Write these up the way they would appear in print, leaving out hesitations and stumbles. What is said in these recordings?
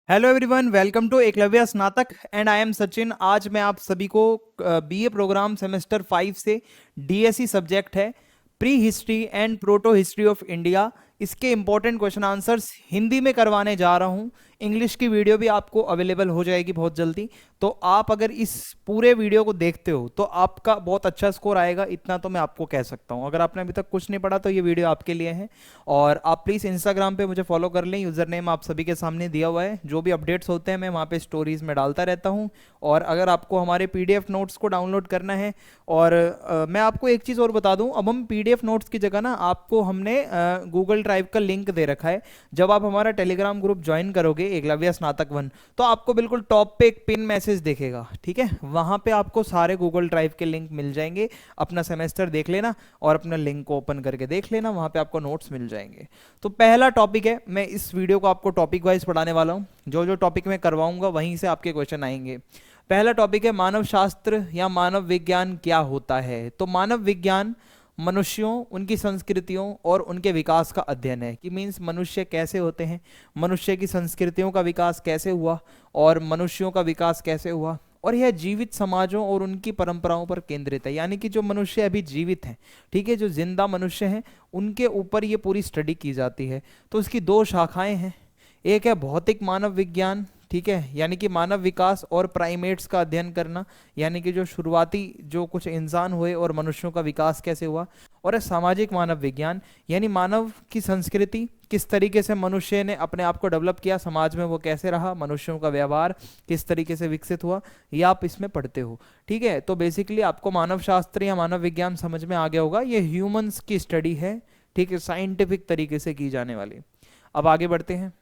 Hello everyone, welcome to Eklavya Snatak and I am Sachin. आज मैं आप सभी को बीए प्रोग्राम सेमेस्टर 5 से डीएससी सब्जेक्ट है pre history and proto history of India, इसके इंपॉर्टेंट क्वेश्चन आंसर्स हिंदी में करवाने जा रहा हूं। इंग्लिश की वीडियो भी आपको अवेलेबल हो जाएगी बहुत जल्दी। तो आप अगर इस पूरे वीडियो को देखते हो तो आपका बहुत अच्छा स्कोर आएगा, इतना तो मैं आपको कह सकता हूं। अगर आपने अभी तक कुछ नहीं पढ़ा तो ये वीडियो आपके लिए है। और आप प्लीज़ इंस्टाग्राम पे मुझे फॉलो कर लें, यूज़र नेम आप सभी के सामने दिया हुआ है। जो भी अपडेट्स होते हैं मैं वहाँ पे स्टोरीज में डालता रहता हूँ। और अगर आपको हमारे पीडीएफ नोट्स को डाउनलोड करना है, और मैं आपको एक चीज़ और बता दूं, अब हम पीडीएफ नोट्स की जगह ना आपको हमने गूगल ड्राइव का लिंक दे रखा है। जब आप हमारा टेलीग्राम ग्रुप ज्वाइन करोगे एकलव्य स्नातक 1, तो आपको बिल्कुल टॉप पे एक पिन मैसेज दिखेगा, ठीक है। वहाँ पे आपको सारे गूगल ड्राइव के लिंक मिल जाएंगे। अपना सेमेस्टर देख लेना और अपना लिंक को ओपन करके देख लेना, वहाँ पे आपको नोट्स मिल जाएंगे। तो पहला टॉपिक है, मैं इस वीडियो को आपको टॉपिक वाइज पढ़ाने वाला हूँ। जो जो टॉपिक मैं करवाऊंगा वहीं से आपके क्वेश्चन आएंगे। पहला टॉपिक है मानव शास्त्र या मानव विज्ञान क्या होता है। तो मानव विज्ञान मनुष्यों, उनकी संस्कृतियों और उनके विकास का अध्ययन है। कि मीन्स मनुष्य कैसे होते हैं, मनुष्य की संस्कृतियों का विकास कैसे हुआ और मनुष्यों का विकास कैसे हुआ, और यह जीवित समाजों और उनकी परंपराओं पर केंद्रित है। यानी कि जो मनुष्य अभी जीवित हैं, ठीक है, जो जिंदा मनुष्य हैं, उनके ऊपर ये पूरी स्टडी की जाती है। तो इसकी दो शाखाएं हैं। एक है भौतिक मानव विज्ञान, ठीक है, यानी कि मानव विकास और प्राइमेट्स का अध्ययन करना, यानी कि जो शुरुआती जो कुछ इंसान हुए और मनुष्यों का विकास कैसे हुआ। और है सामाजिक मानव विज्ञान, यानी मानव की संस्कृति, किस तरीके से मनुष्य ने अपने आप को डेवलप किया, समाज में वो कैसे रहा, मनुष्यों का व्यवहार किस तरीके से विकसित हुआ, ये आप इसमें पढ़ते हो, ठीक है। तो बेसिकली आपको मानव शास्त्र या मानव विज्ञान समझ में आ गया होगा। ये ह्यूमंस की स्टडी है, ठीक है, साइंटिफिक तरीके से की जाने वाली। अब आगे बढ़ते हैं।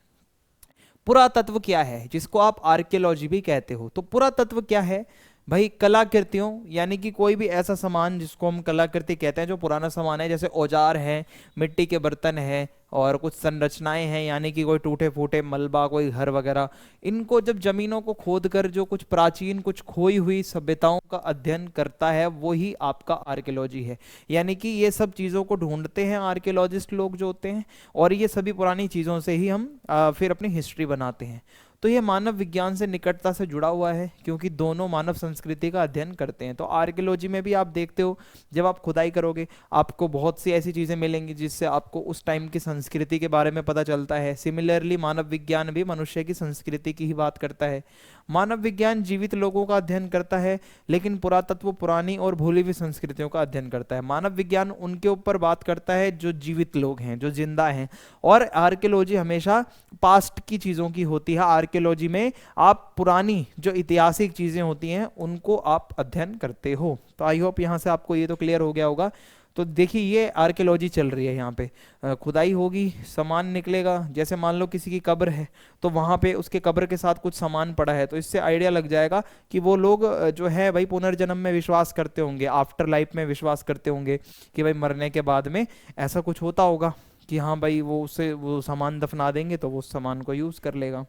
पुरातत्व क्या है, जिसको आप आर्कियोलॉजी भी कहते हो। तो पुरातत्व क्या है भाई? कलाकृतियों, यानी कि कोई भी ऐसा सामान जिसको हम कलाकृति कहते हैं, जो पुराना सामान है, जैसे औजार है, मिट्टी के बर्तन है, और कुछ संरचनाएं हैं, यानी कि कोई टूटे फूटे मलबा, कोई घर वगैरह। इनको जब जमीनों को खोद कर जो कुछ प्राचीन, कुछ खोई हुई सभ्यताओं का अध्ययन करता है, वो ही आपका आर्कियोलॉजी है। यानी कि ये सब चीज़ों को ढूंढते हैं आर्कियोलॉजिस्ट लोग जो होते हैं, और ये सभी पुरानी चीज़ों से ही हम फिर अपनी हिस्ट्री बनाते हैं। तो ये मानव विज्ञान से निकटता से जुड़ा हुआ है, क्योंकि दोनों मानव संस्कृति का अध्ययन करते हैं। तो आर्कियोलॉजी में भी आप देखते हो, जब आप खुदाई करोगे आपको बहुत सी ऐसी चीज़ें मिलेंगी जिससे आपको उस टाइम की संस्कृति के बारे में पता चलता है। सिमिलरली मानव विज्ञान भी मनुष्य की संस्कृति की ही बात करता है। मानव विज्ञान जीवित लोगों का अध्ययन करता है, लेकिन पुरातत्व पुरानी और भूली हुई संस्कृतियों का अध्ययन करता है। मानव विज्ञान उनके ऊपर बात करता है जो जीवित लोग हैं, जो जिंदा हैं। और आर्कियोलॉजी हमेशा पास्ट की चीज़ों की होती है। आर्कियोलॉजी में आप पुरानी जो ऐतिहासिक चीज़ें होती हैं उनको आप अध्ययन करते हो। तो आई होप यहाँ से आपको ये तो क्लियर हो गया होगा। तो देखिए, ये आर्कियोलॉजी चल रही है। यहाँ पे खुदाई होगी, सामान निकलेगा। जैसे मान लो किसी की कब्र है, तो वहाँ पे उसके कब्र के साथ कुछ सामान पड़ा है, तो इससे आइडिया लग जाएगा कि वो लोग जो है भाई पुनर्जन्म में विश्वास करते होंगे, आफ्टर लाइफ में विश्वास करते होंगे कि भाई मरने के बाद में ऐसा कुछ होता होगा कि हाँ भाई वो उसे वो सामान दफना देंगे तो वो उस सामान को यूज़ कर लेगा।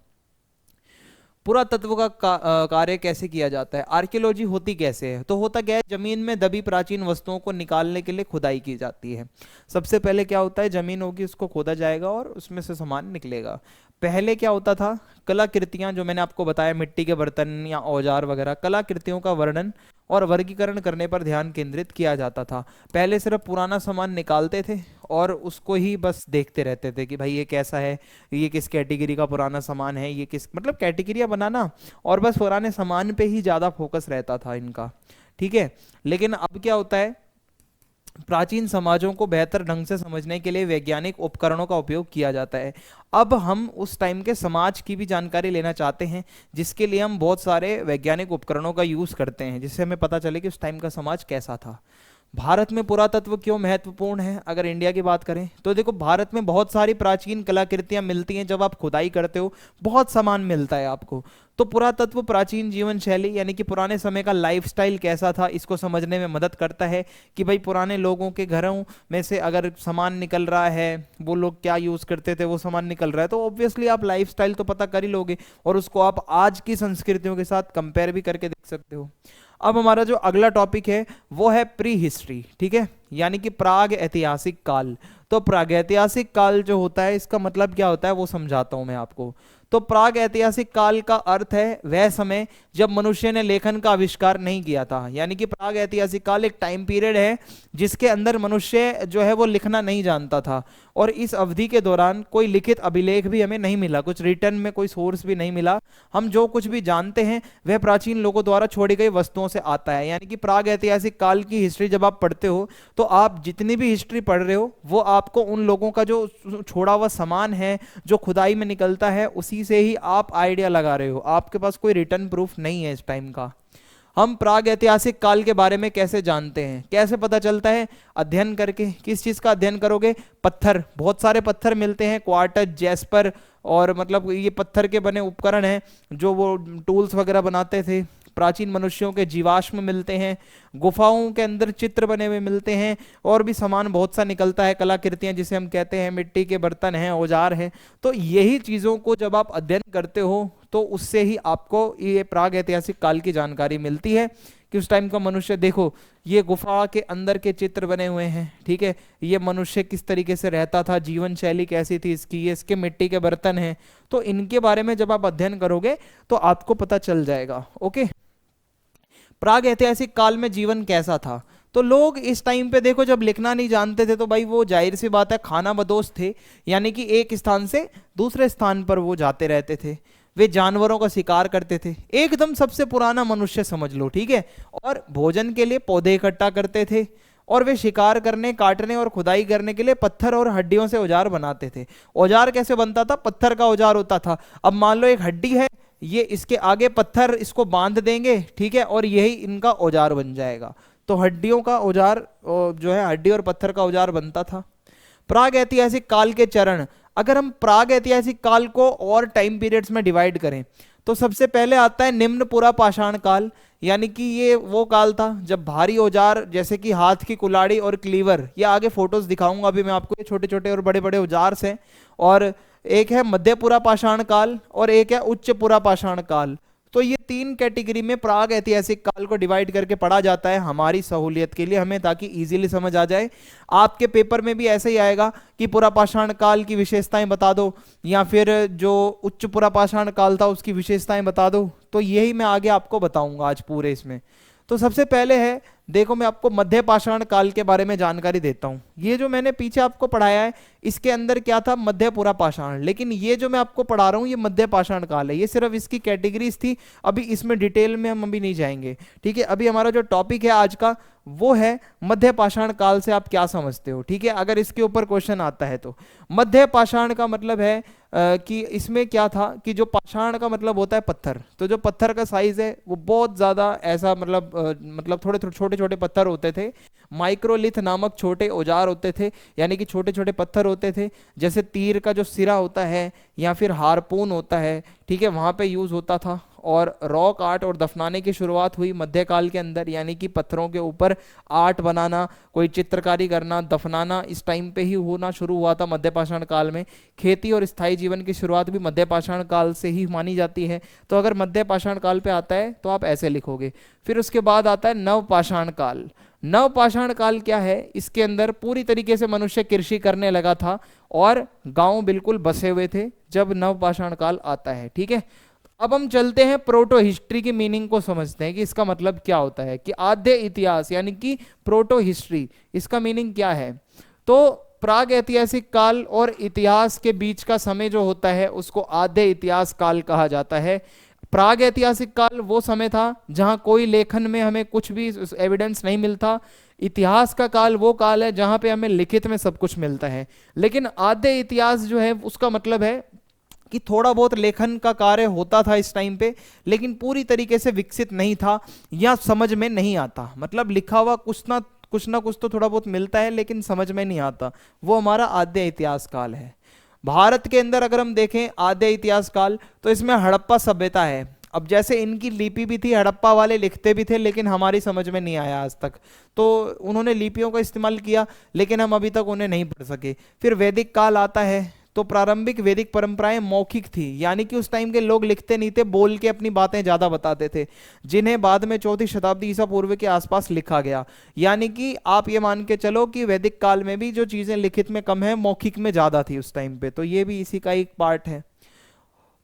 पुरातत्व का कार्य कैसे किया जाता है? आर्कियोलॉजी होती कैसे है? तो होता क्या है, जमीन में दबी प्राचीन वस्तुओं को निकालने के लिए खुदाई की जाती है। सबसे पहले क्या होता है, जमीन होगी, उसको खोदा जाएगा और उसमें से सामान निकलेगा। पहले क्या होता था, कलाकृतियां, जो मैंने आपको बताया, मिट्टी के बर्तन या औजार वगैरह, कलाकृतियों का वर्णन और वर्गीकरण करने पर ध्यान केंद्रित किया जाता था। पहले सिर्फ पुराना सामान निकालते थे और उसको ही बस देखते रहते थे कि भाई ये कैसा है, ये किस कैटेगरी का पुराना सामान है, ये किस, मतलब कैटेगरियाँ बनाना, और बस पुराने सामान पे ही ज़्यादा फोकस रहता था इनका, ठीक है। लेकिन अब क्या होता है, प्राचीन समाजों को बेहतर ढंग से समझने के लिए वैज्ञानिक उपकरणों का उपयोग किया जाता है। अब हम उस टाइम के समाज की भी जानकारी लेना चाहते हैं, जिसके लिए हम बहुत सारे वैज्ञानिक उपकरणों का यूज़ करते हैं, जिससे हमें पता चले कि उस टाइम का समाज कैसा था। भारत में पुरातत्व क्यों महत्वपूर्ण है? अगर इंडिया की बात करें तो देखो, भारत में बहुत सारी प्राचीन कलाकृतियां मिलती हैं। जब आप खुदाई करते हो बहुत सामान मिलता है आपको। तो पुरातत्व प्राचीन जीवन शैली, यानी कि पुराने समय का लाइफस्टाइल कैसा था, इसको समझने में मदद करता है। कि भाई पुराने लोगों के घरों में से अगर सामान निकल रहा है, वो लोग क्या यूज़ करते थे, वो सामान निकल रहा है, तो ऑब्वियसली आप लाइफस्टाइल तो पता कर ही लोगे, और उसको आप आज की संस्कृतियों के साथ कंपेयर भी करके देख सकते हो। अब हमारा जो अगला टॉपिक है वो है प्री हिस्ट्री, ठीक है, यानी कि प्राग ऐतिहासिक काल। तो प्रागैतिहासिक काल जो होता है, इसका मतलब क्या होता है वो समझाता हूं मैं आपको। तो प्राग ऐतिहासिक काल का अर्थ है वह समय जब मनुष्य ने लेखन का आविष्कार नहीं किया था। यानी कि प्राग ऐतिहासिक काल एक टाइम पीरियड है जिसके अंदर मनुष्य जो है वो लिखना नहीं जानता था, और इस अवधि के दौरान कोई लिखित अभिलेख भी हमें नहीं मिला, कुछ रिटर्न में कोई सोर्स भी नहीं मिला। हम जो कुछ भी जानते हैं वह प्राचीन लोगों द्वारा छोड़ी गई वस्तुओं से आता है। यानी कि प्राग ऐतिहासिक काल की हिस्ट्री जब आप पढ़ते हो तो आप जितनी भी हिस्ट्री पढ़ रहे हो वो आपको उन लोगों का जो छोड़ा हुआ सामान है, जो खुदाई में निकलता है, उसी से ही आप आइडिया लगा रहे हो। आपके पास कोई रिटर्न प्रूफ नहीं है इस टाइम का। हम प्राग ऐतिहासिक काल के बारे में कैसे जानते हैं, कैसे पता चलता है? अध्ययन करके। किस चीज का अध्ययन करोगे? पत्थर, बहुत सारे पत्थर मिलते हैं, क्वार्टज, जैस्पर, और मतलब ये पत्थर के बने उपकरण हैं जो वो टूल्स वगैरह बनाते थे। प्राचीन मनुष्यों के जीवाश्म मिलते हैं, गुफाओं के अंदर चित्र बने हुए मिलते हैं, और भी सामान बहुत सा निकलता है, कलाकृतियां जिसे हम कहते हैं, मिट्टी के बर्तन हैं, औजार हैं। तो यही चीजों को जब आप अध्ययन करते हो तो उससे ही आपको ये प्राग ऐतिहासिक काल की जानकारी मिलती है कि उस टाइम का मनुष्य, देखो ये गुफा के अंदर के चित्र बने हुए हैं, ठीक है, ये मनुष्य किस तरीके से रहता था, जीवन शैली कैसी थी इसकी, ये इसके मिट्टी के बर्तन हैं। तो इनके बारे में जब आप अध्ययन करोगे तो आपको पता चल जाएगा। ओके, प्राग ऐतिहासिक काल में जीवन कैसा था? तो लोग इस टाइम पे देखो जब लिखना नहीं जानते थे तो भाई वो जाहिर सी बात है खाना बदोश थे, यानी कि एक स्थान से दूसरे स्थान पर वो जाते रहते थे। वे जानवरों का शिकार करते थे, एकदम सबसे पुराना मनुष्य समझ लो, ठीक है। और भोजन के लिए पौधे इकट्ठा करते थे, और वे शिकार करने, काटने और खुदाई करने के लिए पत्थर और हड्डियों से औजार बनाते थे। औजार कैसे बनता था? पत्थर का औजार होता था। अब मान लो एक हड्डी है, ये इसके आगे पत्थर इसको बांध देंगे, ठीक है, और यही इनका औजार बन जाएगा। तो हड्डियों का औजार जो है, हड्डी और पत्थर का औजार बनता था। प्राग ऐतिहासिक काल के चरण, अगर हम प्राग ऐतिहासिक काल को और टाइम पीरियड्स में डिवाइड करें तो सबसे पहले आता है निम्न पुरा पाषाण काल। यानी कि ये वो काल था जब भारी औजार जैसे कि हाथ की कुल्हाड़ी और क्लीवर, ये आगे फोटोज दिखाऊंगा अभी मैं आपको, ये छोटे छोटे और बड़े बड़े औजार हैं। और एक है मध्य पुरा पाषाण काल और एक है उच्च पुरा पाषाण काल। तो ये तीन कैटेगरी में प्राग ऐतिहासिक काल को डिवाइड करके पढ़ा जाता है हमारी सहूलियत के लिए, हमें, ताकि इजीली समझ आ जाए। आपके पेपर में भी ऐसे ही आएगा कि पुरा पाषाण काल की विशेषताएं बता दो, या फिर जो उच्च पुरा पाषाण काल था उसकी विशेषताएं बता दो। तो यही मैं आगे आपको बताऊंगा आज पूरे इसमें। तो सबसे पहले है, देखो मैं आपको मध्य पाषाण काल के बारे में जानकारी देता हूं। ये जो मैंने पीछे आपको पढ़ाया है इसके अंदर क्या था? मध्य पुरा पाषाण। लेकिन ये जो मैं आपको पढ़ा रहा हूं ये मध्य पाषाण काल है, ये सिर्फ इसकी कैटेगरीज थी। अभी इसमें डिटेल में हम अभी नहीं जाएंगे, ठीक है। अभी हमारा जो टॉपिक है आज का वो है मध्य पाषाण काल से आप क्या समझते हो, ठीक है, अगर इसके ऊपर क्वेश्चन आता है तो। मध्य पाषाण का मतलब है कि इसमें क्या था कि जो पाषाण का मतलब होता है पत्थर, तो जो पत्थर का साइज है वो बहुत ज्यादा ऐसा मतलब थोड़े छोटे छोटे पत्थर होते थे। माइक्रोलिथ नामक छोटे औजार होते थे, यानी कि छोटे छोटे पत्थर होते थे, जैसे तीर का जो सिरा होता है या फिर हारपून होता है, ठीक है, वहां पे यूज होता था। और रॉक आर्ट और दफनाने की शुरुआत हुई मध्यकाल के अंदर, यानी कि पत्थरों के ऊपर आर्ट बनाना, कोई चित्रकारी करना, दफनाना इस टाइम पे ही होना शुरू हुआ था मध्य पाषाण काल में। खेती और स्थायी जीवन की शुरुआत भी मध्य पाषाण काल से ही मानी जाती है। तो अगर मध्य पाषाण काल पे आता है तो आप ऐसे लिखोगे। फिर उसके बाद आता है नव पाषाण काल। नव पाषाण काल क्या है? इसके अंदर पूरी तरीके से मनुष्य कृषि करने लगा था और गांव बिल्कुल बसे हुए थे जब नव पाषाण काल आता है, ठीक है। अब हम चलते हैं प्रोटो हिस्ट्री की मीनिंग को समझते हैं कि इसका मतलब क्या होता है, कि आद्य इतिहास यानी कि प्रोटो हिस्ट्री, इसका मीनिंग क्या है। तो प्राग ऐतिहासिक काल और इतिहास के बीच का समय जो होता है उसको आद्य इतिहास काल कहा जाता है। प्राग ऐतिहासिक काल वो समय था जहां कोई लेखन में हमें कुछ भी एविडेंस नहीं मिलता। इतिहास का काल वो काल है जहां पे हमें लिखित में सब कुछ मिलता है। लेकिन आद्य इतिहास जो है उसका मतलब है कि थोड़ा बहुत लेखन का कार्य होता था इस टाइम पे, लेकिन पूरी तरीके से विकसित नहीं था या समझ में नहीं आता। मतलब लिखा हुआ कुछ ना कुछ तो थोड़ा बहुत मिलता है लेकिन समझ में नहीं आता, वो हमारा आद्य इतिहास काल है। भारत के अंदर अगर हम देखें आद्य इतिहास काल तो इसमें हड़प्पा सभ्यता है। अब जैसे इनकी लिपि भी थी, हड़प्पा वाले लिखते भी थे लेकिन हमारी समझ में नहीं आया आज तक, तो उन्होंने लिपियों का इस्तेमाल किया लेकिन हम अभी तक उन्हें नहीं पढ़ सके। फिर वैदिक काल आता है, तो प्रारंभिक वैदिक परंपराएं मौखिक थी, यानी कि उस टाइम के लोग लिखते नहीं थे, बोल के अपनी बातें ज्यादा बताते थे, जिन्हें बाद में 4वीं शताब्दी ईसा पूर्व के आसपास लिखा गया। यानी कि आप ये मान के चलो कि वैदिक काल में भी जो चीजें लिखित में कम है, मौखिक में ज्यादा थी उस टाइम पे, तो ये भी इसी का एक पार्ट है।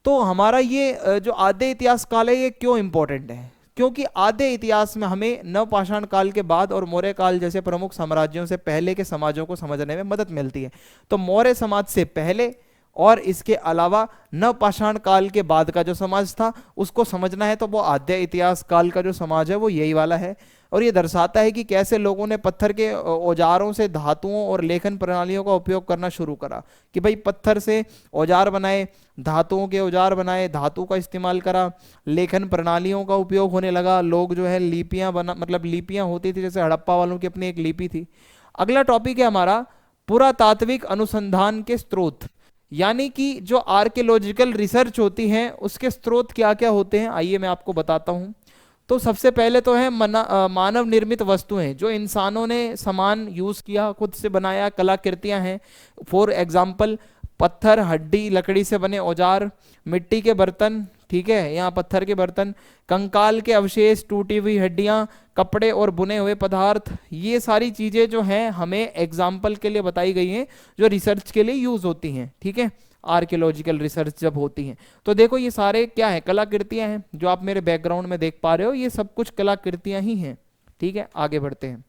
तो हमारा ये जो आद्य इतिहास काल है ये क्यों इंपॉर्टेंट है? क्योंकि आद्य इतिहास में हमें नवपाषाण काल के बाद और मौर्य काल जैसे प्रमुख साम्राज्यों से पहले के समाजों को समझने में मदद मिलती है। तो मौर्य समाज से पहले और इसके अलावा नवपाषाण काल के बाद का जो समाज था उसको समझना है तो वो आद्य इतिहास काल का जो समाज है वो यही वाला है। और ये दर्शाता है कि कैसे लोगों ने पत्थर के औजारों से धातुओं और लेखन प्रणालियों का उपयोग करना शुरू करा, कि भाई पत्थर से औजार बनाए, धातुओं के औजार बनाए, धातु का इस्तेमाल करा, लेखन प्रणालियों का उपयोग होने लगा। लोग जो है लिपियां बना, मतलब लिपियां होती थी, जैसे हड़प्पा वालों की अपनी एक लिपि थी। अगला टॉपिक है हमारा पुरातात्विक अनुसंधान के स्रोत, यानी कि जो आर्कियोलॉजिकल रिसर्च होती है उसके स्रोत क्या क्या होते हैं, आइए मैं आपको बताता हूं। तो सबसे पहले तो है मानव निर्मित वस्तुएं, जो इंसानों ने सामान यूज किया, खुद से बनाया, कलाकृतियां हैं। फॉर एग्जाम्पल पत्थर, हड्डी, लकड़ी से बने औजार, मिट्टी के बर्तन, ठीक है, यहाँ पत्थर के बर्तन, कंकाल के अवशेष, टूटी हुई हड्डियां, कपड़े और बुने हुए पदार्थ, ये सारी चीजें जो हैं हमें एग्जाम्पल के लिए बताई गई हैं जो रिसर्च के लिए यूज होती हैं। ठीक है, आर्कियोलॉजिकल रिसर्च जब होती है तो देखो ये सारे क्या है, कलाकृतियां हैं। जो आप मेरे बैकग्राउंड में देख पा रहे हो ये सब कुछ कलाकृतियां ही हैं। ठीक है, आगे बढ़ते हैं।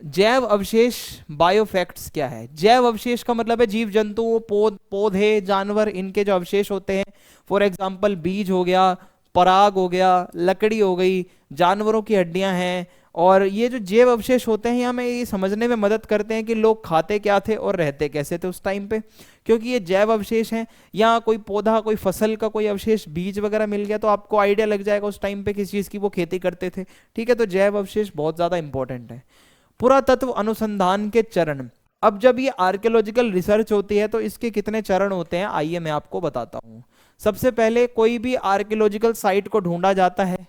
जैव अवशेष, बायोफैक्ट्स क्या है? जैव अवशेष का मतलब है जीव जंतु, पौधे, जानवर, इनके जो अवशेष होते हैं। फॉर एग्जाम्पल बीज हो गया, पराग हो गया, लकड़ी हो गई, जानवरों की हड्डियां हैं। और ये जो जैव अवशेष होते हैं हमें ये समझने में मदद करते हैं कि लोग खाते क्या थे और रहते कैसे थे उस टाइम पे, क्योंकि ये जैव अवशेष हैं। या कोई पौधा, कोई फसल का कोई अवशेष, बीज वगैरह मिल गया तो आपको आइडिया लग जाएगा उस टाइम पे किस चीज की वो खेती करते थे। ठीक है, तो जैव अवशेष बहुत ज्यादा इंपॉर्टेंट है। पुरातत्व अनुसंधान के चरण, अब जब ये आर्कियोलॉजिकल रिसर्च होती है तो इसके कितने चरण होते हैं आइए मैं आपको बताता हूं। सबसे पहले कोई भी आर्कियोलॉजिकल साइट को ढूंढा जाता है।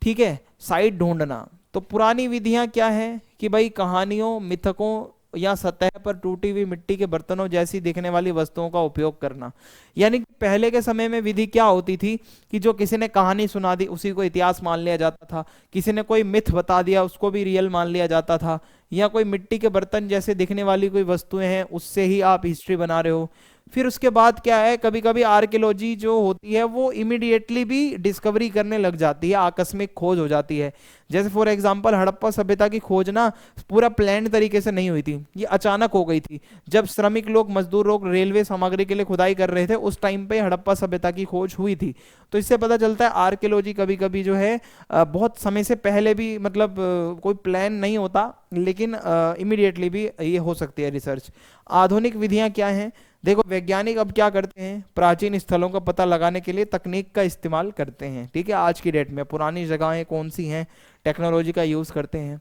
ठीक है, साइट ढूंढना, तो पुरानी विधियां क्या है कि भाई कहानियों, मिथकों या सतह पर टूटी हुई मिट्टी के बर्तनों जैसी दिखने वाली वस्तुओं का उपयोग करना। यानी कि पहले के समय में विधि क्या होती थी कि जो किसी ने कहानी सुना दी उसी को इतिहास मान लिया जाता था, किसी ने कोई मिथ बता दिया उसको भी रियल मान लिया जाता था, या कोई मिट्टी के बर्तन जैसे दिखने वाली कोई वस्तुएं हैं उससे ही आप हिस्ट्री बना रहे हो। फिर उसके बाद क्या है, कभी कभी आर्कियोलॉजी जो होती है वो इमीडिएटली भी डिस्कवरी करने लग जाती है, आकस्मिक खोज हो जाती है। जैसे फॉर एग्जांपल हड़प्पा सभ्यता की खोज ना पूरा प्लान तरीके से नहीं हुई थी, ये अचानक हो गई थी। जब श्रमिक लोग, मजदूर लोग रेलवे सामग्री के लिए खुदाई कर रहे थे उस टाइम पे हड़प्पा सभ्यता की खोज हुई थी। तो इससे पता चलता है आर्कियोलॉजी कभी कभी जो है बहुत समय से पहले भी, मतलब कोई प्लान नहीं होता लेकिन इमीडिएटली भी ये हो सकती है रिसर्च। आधुनिक विधियां क्या हैं? देखो वैज्ञानिक अब क्या करते हैं, प्राचीन स्थलों का पता लगाने के लिए तकनीक का इस्तेमाल करते हैं। ठीक है, आज की डेट में पुरानी जगहें कौन सी हैं, टेक्नोलॉजी का यूज करते हैं।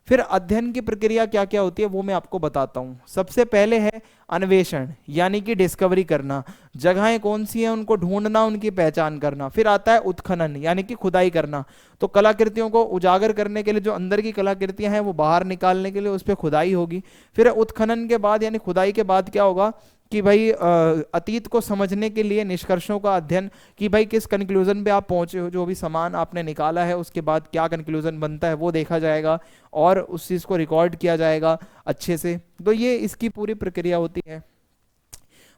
फिर अध्ययन की प्रक्रिया क्या क्या होती है वो मैं आपको बताता हूँ। सबसे पहले है अन्वेषण, यानी कि डिस्कवरी करना, जगहें कौन सी हैं उनको ढूंढना, उनकी पहचान करना। फिर आता है उत्खनन, यानी कि खुदाई करना, तो कलाकृतियों को उजागर करने के लिए, जो अंदर की कलाकृतियां हैं वो बाहर निकालने के लिए उस पर खुदाई होगी। फिर उत्खनन के बाद यानी खुदाई के बाद क्या होगा कि भाई अतीत को समझने के लिए निष्कर्षों का अध्ययन, कि भाई किस कंक्लूजन पे आप पहुंचे हो, जो भी सामान आपने निकाला है उसके बाद क्या कंक्लूजन बनता है वो देखा जाएगा और उस चीज को रिकॉर्ड किया जाएगा अच्छे से। तो ये इसकी पूरी प्रक्रिया होती है।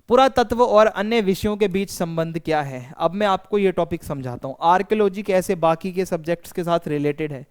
पुरातत्व और अन्य विषयों के बीच संबंध क्या है, अब मैं आपको ये टॉपिक समझाता हूँ, आर्कियोलॉजी कैसे बाकी के सब्जेक्ट्स के साथ रिलेटेड है।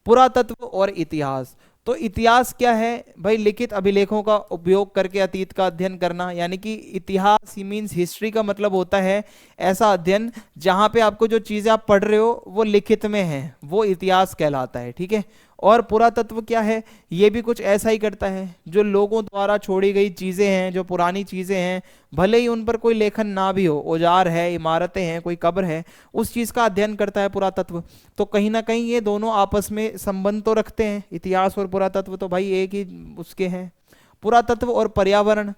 पुरातत्व और इतिहास, तो इतिहास क्या है भाई, लिखित अभिलेखों का उपयोग करके अतीत का अध्ययन करना। यानी कि इतिहास ही मींस हिस्ट्री का मतलब होता है ऐसा अध्ययन जहां पे आपको जो चीजें आप पढ़ रहे हो वो लिखित में है, वो इतिहास कहलाता है। ठीक है, और पुरातत्व क्या है, ये भी कुछ ऐसा ही करता है, जो लोगों द्वारा छोड़ी गई चीजें हैं, जो पुरानी चीजें हैं, भले ही उन पर कोई लेखन ना भी हो, औजार है, इमारतें हैं, कोई कब्र है, उस चीज का अध्ययन करता है पुरातत्व। तो कहीं ना कहीं ये दोनों आपस में संबंध तो रखते हैं, इतिहास और पुरातत्व तो भाई एक ही उसके हैं। पुरातत्व और पर्यावरण,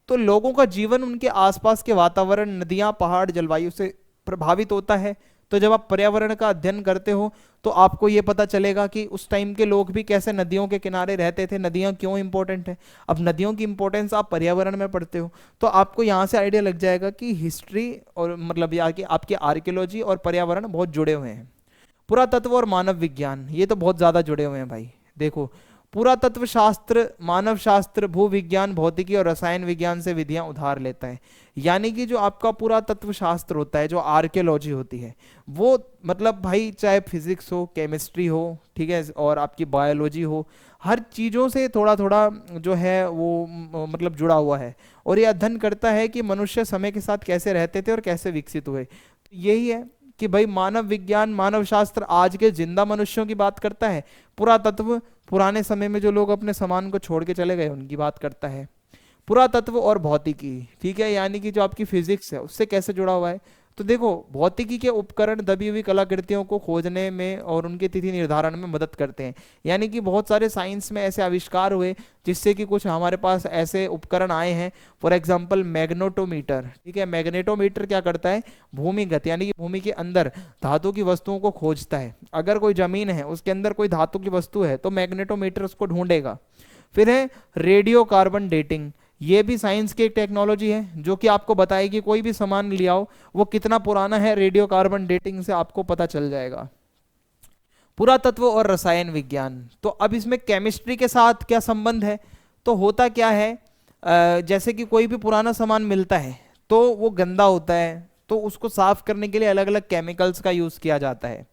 तो लोगों का जीवन उनके आसपास के वातावरण, नदियां, पहाड़, जलवायु से प्रभावित होता है। तो जब आप पर्यावरण का अध्ययन करते हो तो आपको यह पता चलेगा कि उस टाइम के लोग भी कैसे नदियों के किनारे रहते थे, नदियां क्यों इंपॉर्टेंट है। अब नदियों की इंपॉर्टेंस आप पर्यावरण में पढ़ते हो तो आपको यहाँ से आइडिया लग जाएगा कि हिस्ट्री और मतलब यहाँ की आपकी आर्कियोलॉजी और पर्यावरण बहुत जुड़े हुए हैं। पुरातत्व और मानव विज्ञान, ये तो बहुत ज्यादा जुड़े हुए हैं भाई। देखो पुरातत्व शास्त्र, मानव शास्त्र, भूविज्ञान, भौतिकी और रसायन विज्ञान से विधियां उधार लेता है। यानी कि जो आपका पुरातत्व शास्त्र होता है, जो आर्कियोलॉजी होती है, वो मतलब भाई चाहे फिजिक्स हो, केमिस्ट्री हो, ठीक है, और आपकी बायोलॉजी हो, हर चीज़ों से थोड़ा थोड़ा जो है वो मतलब जुड़ा हुआ है। और ये अध्ययन करता है कि मनुष्य समय के साथ कैसे रहते थे और कैसे विकसित हुए। तो यही है कि भाई मानव विज्ञान, मानव शास्त्र आज के जिंदा मनुष्यों की बात करता है, पुरातत्व पुराने समय में जो लोग अपने सामान को छोड़ के चले गए उनकी बात करता है। पुरातत्व और भौतिकी, ठीक है, यानी कि जो आपकी फिजिक्स है उससे कैसे जुड़ा हुआ है। तो देखो, भौतिकी के उपकरण दबी हुई कलाकृतियों को खोजने में और उनकी तिथि निर्धारण में मदद करते हैं। यानी कि बहुत सारे साइंस में ऐसे आविष्कार हुए जिससे कि कुछ हमारे पास ऐसे उपकरण आए हैं। फॉर एग्जांपल मैग्नेटोमीटर, ठीक है, मैग्नेटोमीटर क्या करता है, भूमिगत यानी कि भूमि के अंदर धातु की वस्तुओं को खोजता है। अगर कोई जमीन है उसके अंदर कोई धातु की वस्तु है तो मैग्नेटोमीटर उसको ढूंढेगा। फिर है रेडियो कार्बन डेटिंग, ये भी साइंस की एक टेक्नोलॉजी है जो कि आपको बताएगी कोई भी सामान ले आओ वो कितना पुराना है, रेडियो कार्बन डेटिंग से आपको पता चल जाएगा। पुरातत्व और रसायन विज्ञान, तो अब इसमें केमिस्ट्री के साथ क्या संबंध है। तो होता क्या है, जैसे कि कोई भी पुराना सामान मिलता है तो वो गंदा होता है, तो उसको साफ करने के लिए अलग अलग केमिकल्स का यूज किया जाता है,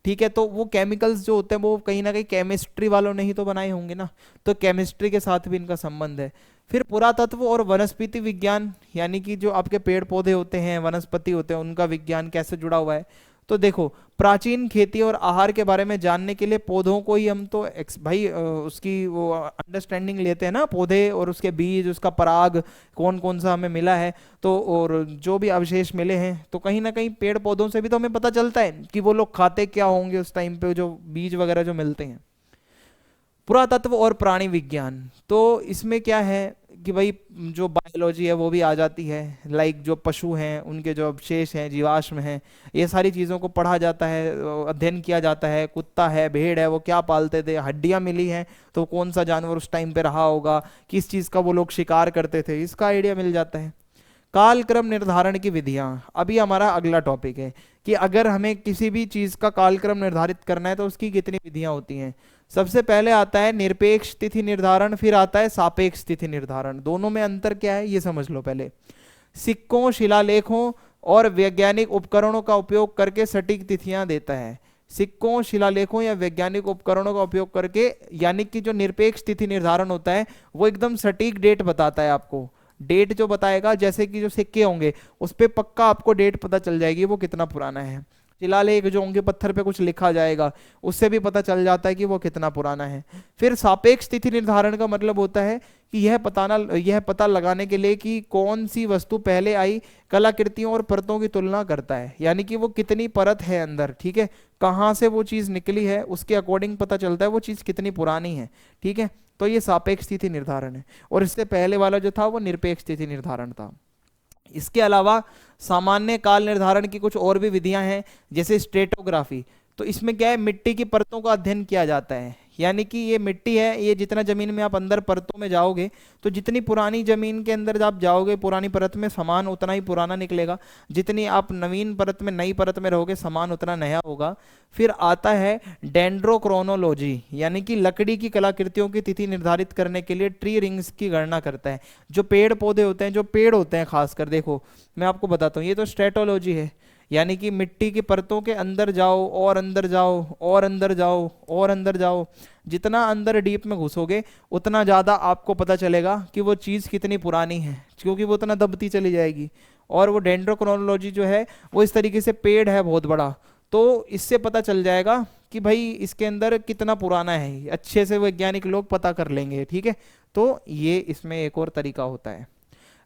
ठीक है। तो वो केमिकल्स जो होते हैं वो कहीं ना कहीं केमिस्ट्री वालों ने ही तो बनाए होंगे ना, तो केमिस्ट्री के साथ भी इनका संबंध है। फिर पुरातत्व और वनस्पति विज्ञान, यानी कि जो आपके पेड़ पौधे होते हैं, वनस्पति होते हैं, उनका विज्ञान कैसे जुड़ा हुआ है। तो देखो, प्राचीन खेती और आहार के बारे में जानने के लिए पौधों को ही हम तो भाई उसकी वो अंडरस्टैंडिंग लेते हैं ना, पौधे और उसके बीज, उसका पराग कौन कौन सा हमें मिला है, तो और जो भी अवशेष मिले हैं, तो कहीं ना कहीं पेड़ पौधों से भी तो हमें पता चलता है कि वो लोग खाते क्या होंगे उस टाइम पे, जो बीज वगैरह जो मिलते हैं। पुरातत्व और प्राणी विज्ञान, तो इसमें क्या है कि भाई जो बायोलॉजी है वो भी आ जाती है, लाइक जो पशु हैं उनके जो अवशेष हैं, जीवाश्म हैं, ये सारी चीज़ों को पढ़ा जाता है, अध्ययन किया जाता है। कुत्ता है, भेड़ है, वो क्या पालते थे, हड्डियां मिली हैं तो कौन सा जानवर उस टाइम पे रहा होगा, किस चीज़ का वो लोग शिकार करते थे, इसका आइडिया मिल जाता है। कालक्रम निर्धारण की विधियां, अभी हमारा अगला टॉपिक है कि अगर हमें किसी भी चीज़ का कालक्रम निर्धारित करना है तो उसकी कितनी विधियां होती हैं। सबसे पहले आता है निरपेक्ष तिथि निर्धारण, फिर आता है सापेक्ष तिथि निर्धारण। दोनों में अंतर क्या है ये समझ लो पहले। सिक्कों, शिलालेखों और वैज्ञानिक उपकरणों का उपयोग करके सटीक तिथियां देता है। सिक्कों, शिलालेखों या वैज्ञानिक उपकरणों का उपयोग करके, यानी कि जो निरपेक्ष तिथि निर्धारण होता है वो एकदम सटीक डेट बताता है आपको। डेट जो बताएगा, जैसे कि जो सिक्के होंगे उस पर पक्का आपको डेट पता चल जाएगी वो कितना पुराना है। शिलालेख जो होंगे, पत्थर पे कुछ लिखा जाएगा, उससे भी पता चल जाता है कि वो कितना पुराना है। फिर सापेक्ष तिथि निर्धारण का मतलब होता है कि यह पता लगाने के लिए कि कौन सी वस्तु पहले आई, कलाकृतियों और परतों की तुलना करता है, यानी कि वो कितनी परत है अंदर, ठीक है, कहाँ से वो चीज़ निकली है, उसके अकॉर्डिंग पता चलता है वो चीज़ कितनी पुरानी है, ठीक है। तो ये सापेक्ष तिथि निर्धारण है, और इससे पहले वाला जो था वो निरपेक्ष तिथि निर्धारण था। इसके अलावा सामान्य काल निर्धारण की कुछ और भी विधियां हैं, जैसे स्ट्रेटोग्राफी। तो इसमें क्या है, मिट्टी की परतों का अध्ययन किया जाता है, यानी कि ये मिट्टी है, ये जितना जमीन में आप अंदर परतों में जाओगे तो जितनी पुरानी जमीन के अंदर आप जाओगे पुरानी परत में सामान उतना ही पुराना निकलेगा, जितनी आप नवीन परत में, नई परत में रहोगे सामान उतना नया होगा। फिर आता है डेंड्रोक्रोनोलॉजी, यानी कि लकड़ी की कलाकृतियों की तिथि निर्धारित करने के लिए ट्री रिंग्स की गणना करता है। जो पेड़ पौधे होते हैं, जो पेड़ होते हैं खासकर, देखो मैं आपको बताता हूँ, ये तो स्ट्रेटोलॉजी है, यानी कि मिट्टी की परतों के अंदर जाओ और अंदर जाओ और अंदर जाओ और अंदर जाओ, जितना अंदर डीप में घुसोगे उतना ज़्यादा आपको पता चलेगा कि वो चीज़ कितनी पुरानी है, क्योंकि वो उतना दबती चली जाएगी। और वो डेंड्रोक्रोनोलॉजी जो है वो इस तरीके से पेड़ है बहुत बड़ा, तो इससे पता चल जाएगा कि भाई इसके अंदर कितना पुराना है, अच्छे से वैज्ञानिक लोग पता कर लेंगे, ठीक है। तो ये इसमें एक और तरीका होता है।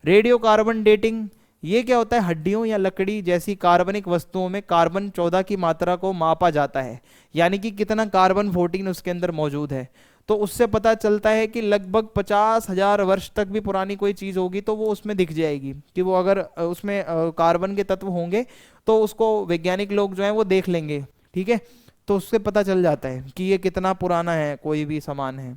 रेडियो कार्बन डेटिंग, ये क्या होता है, हड्डियों या लकड़ी जैसी कार्बनिक वस्तुओं में कार्बन 14 की मात्रा को मापा जाता है, यानी कि कितना कार्बन 14 उसके अंदर मौजूद है। तो उससे पता चलता है कि लगभग 50,000 वर्ष तक भी पुरानी कोई चीज़ होगी तो वो उसमें दिख जाएगी कि वो अगर उसमें कार्बन के तत्व होंगे तो उसको वैज्ञानिक लोग जो है वो देख लेंगे, ठीक है। तो उससे पता चल जाता है कि ये कितना पुराना है कोई भी सामान है।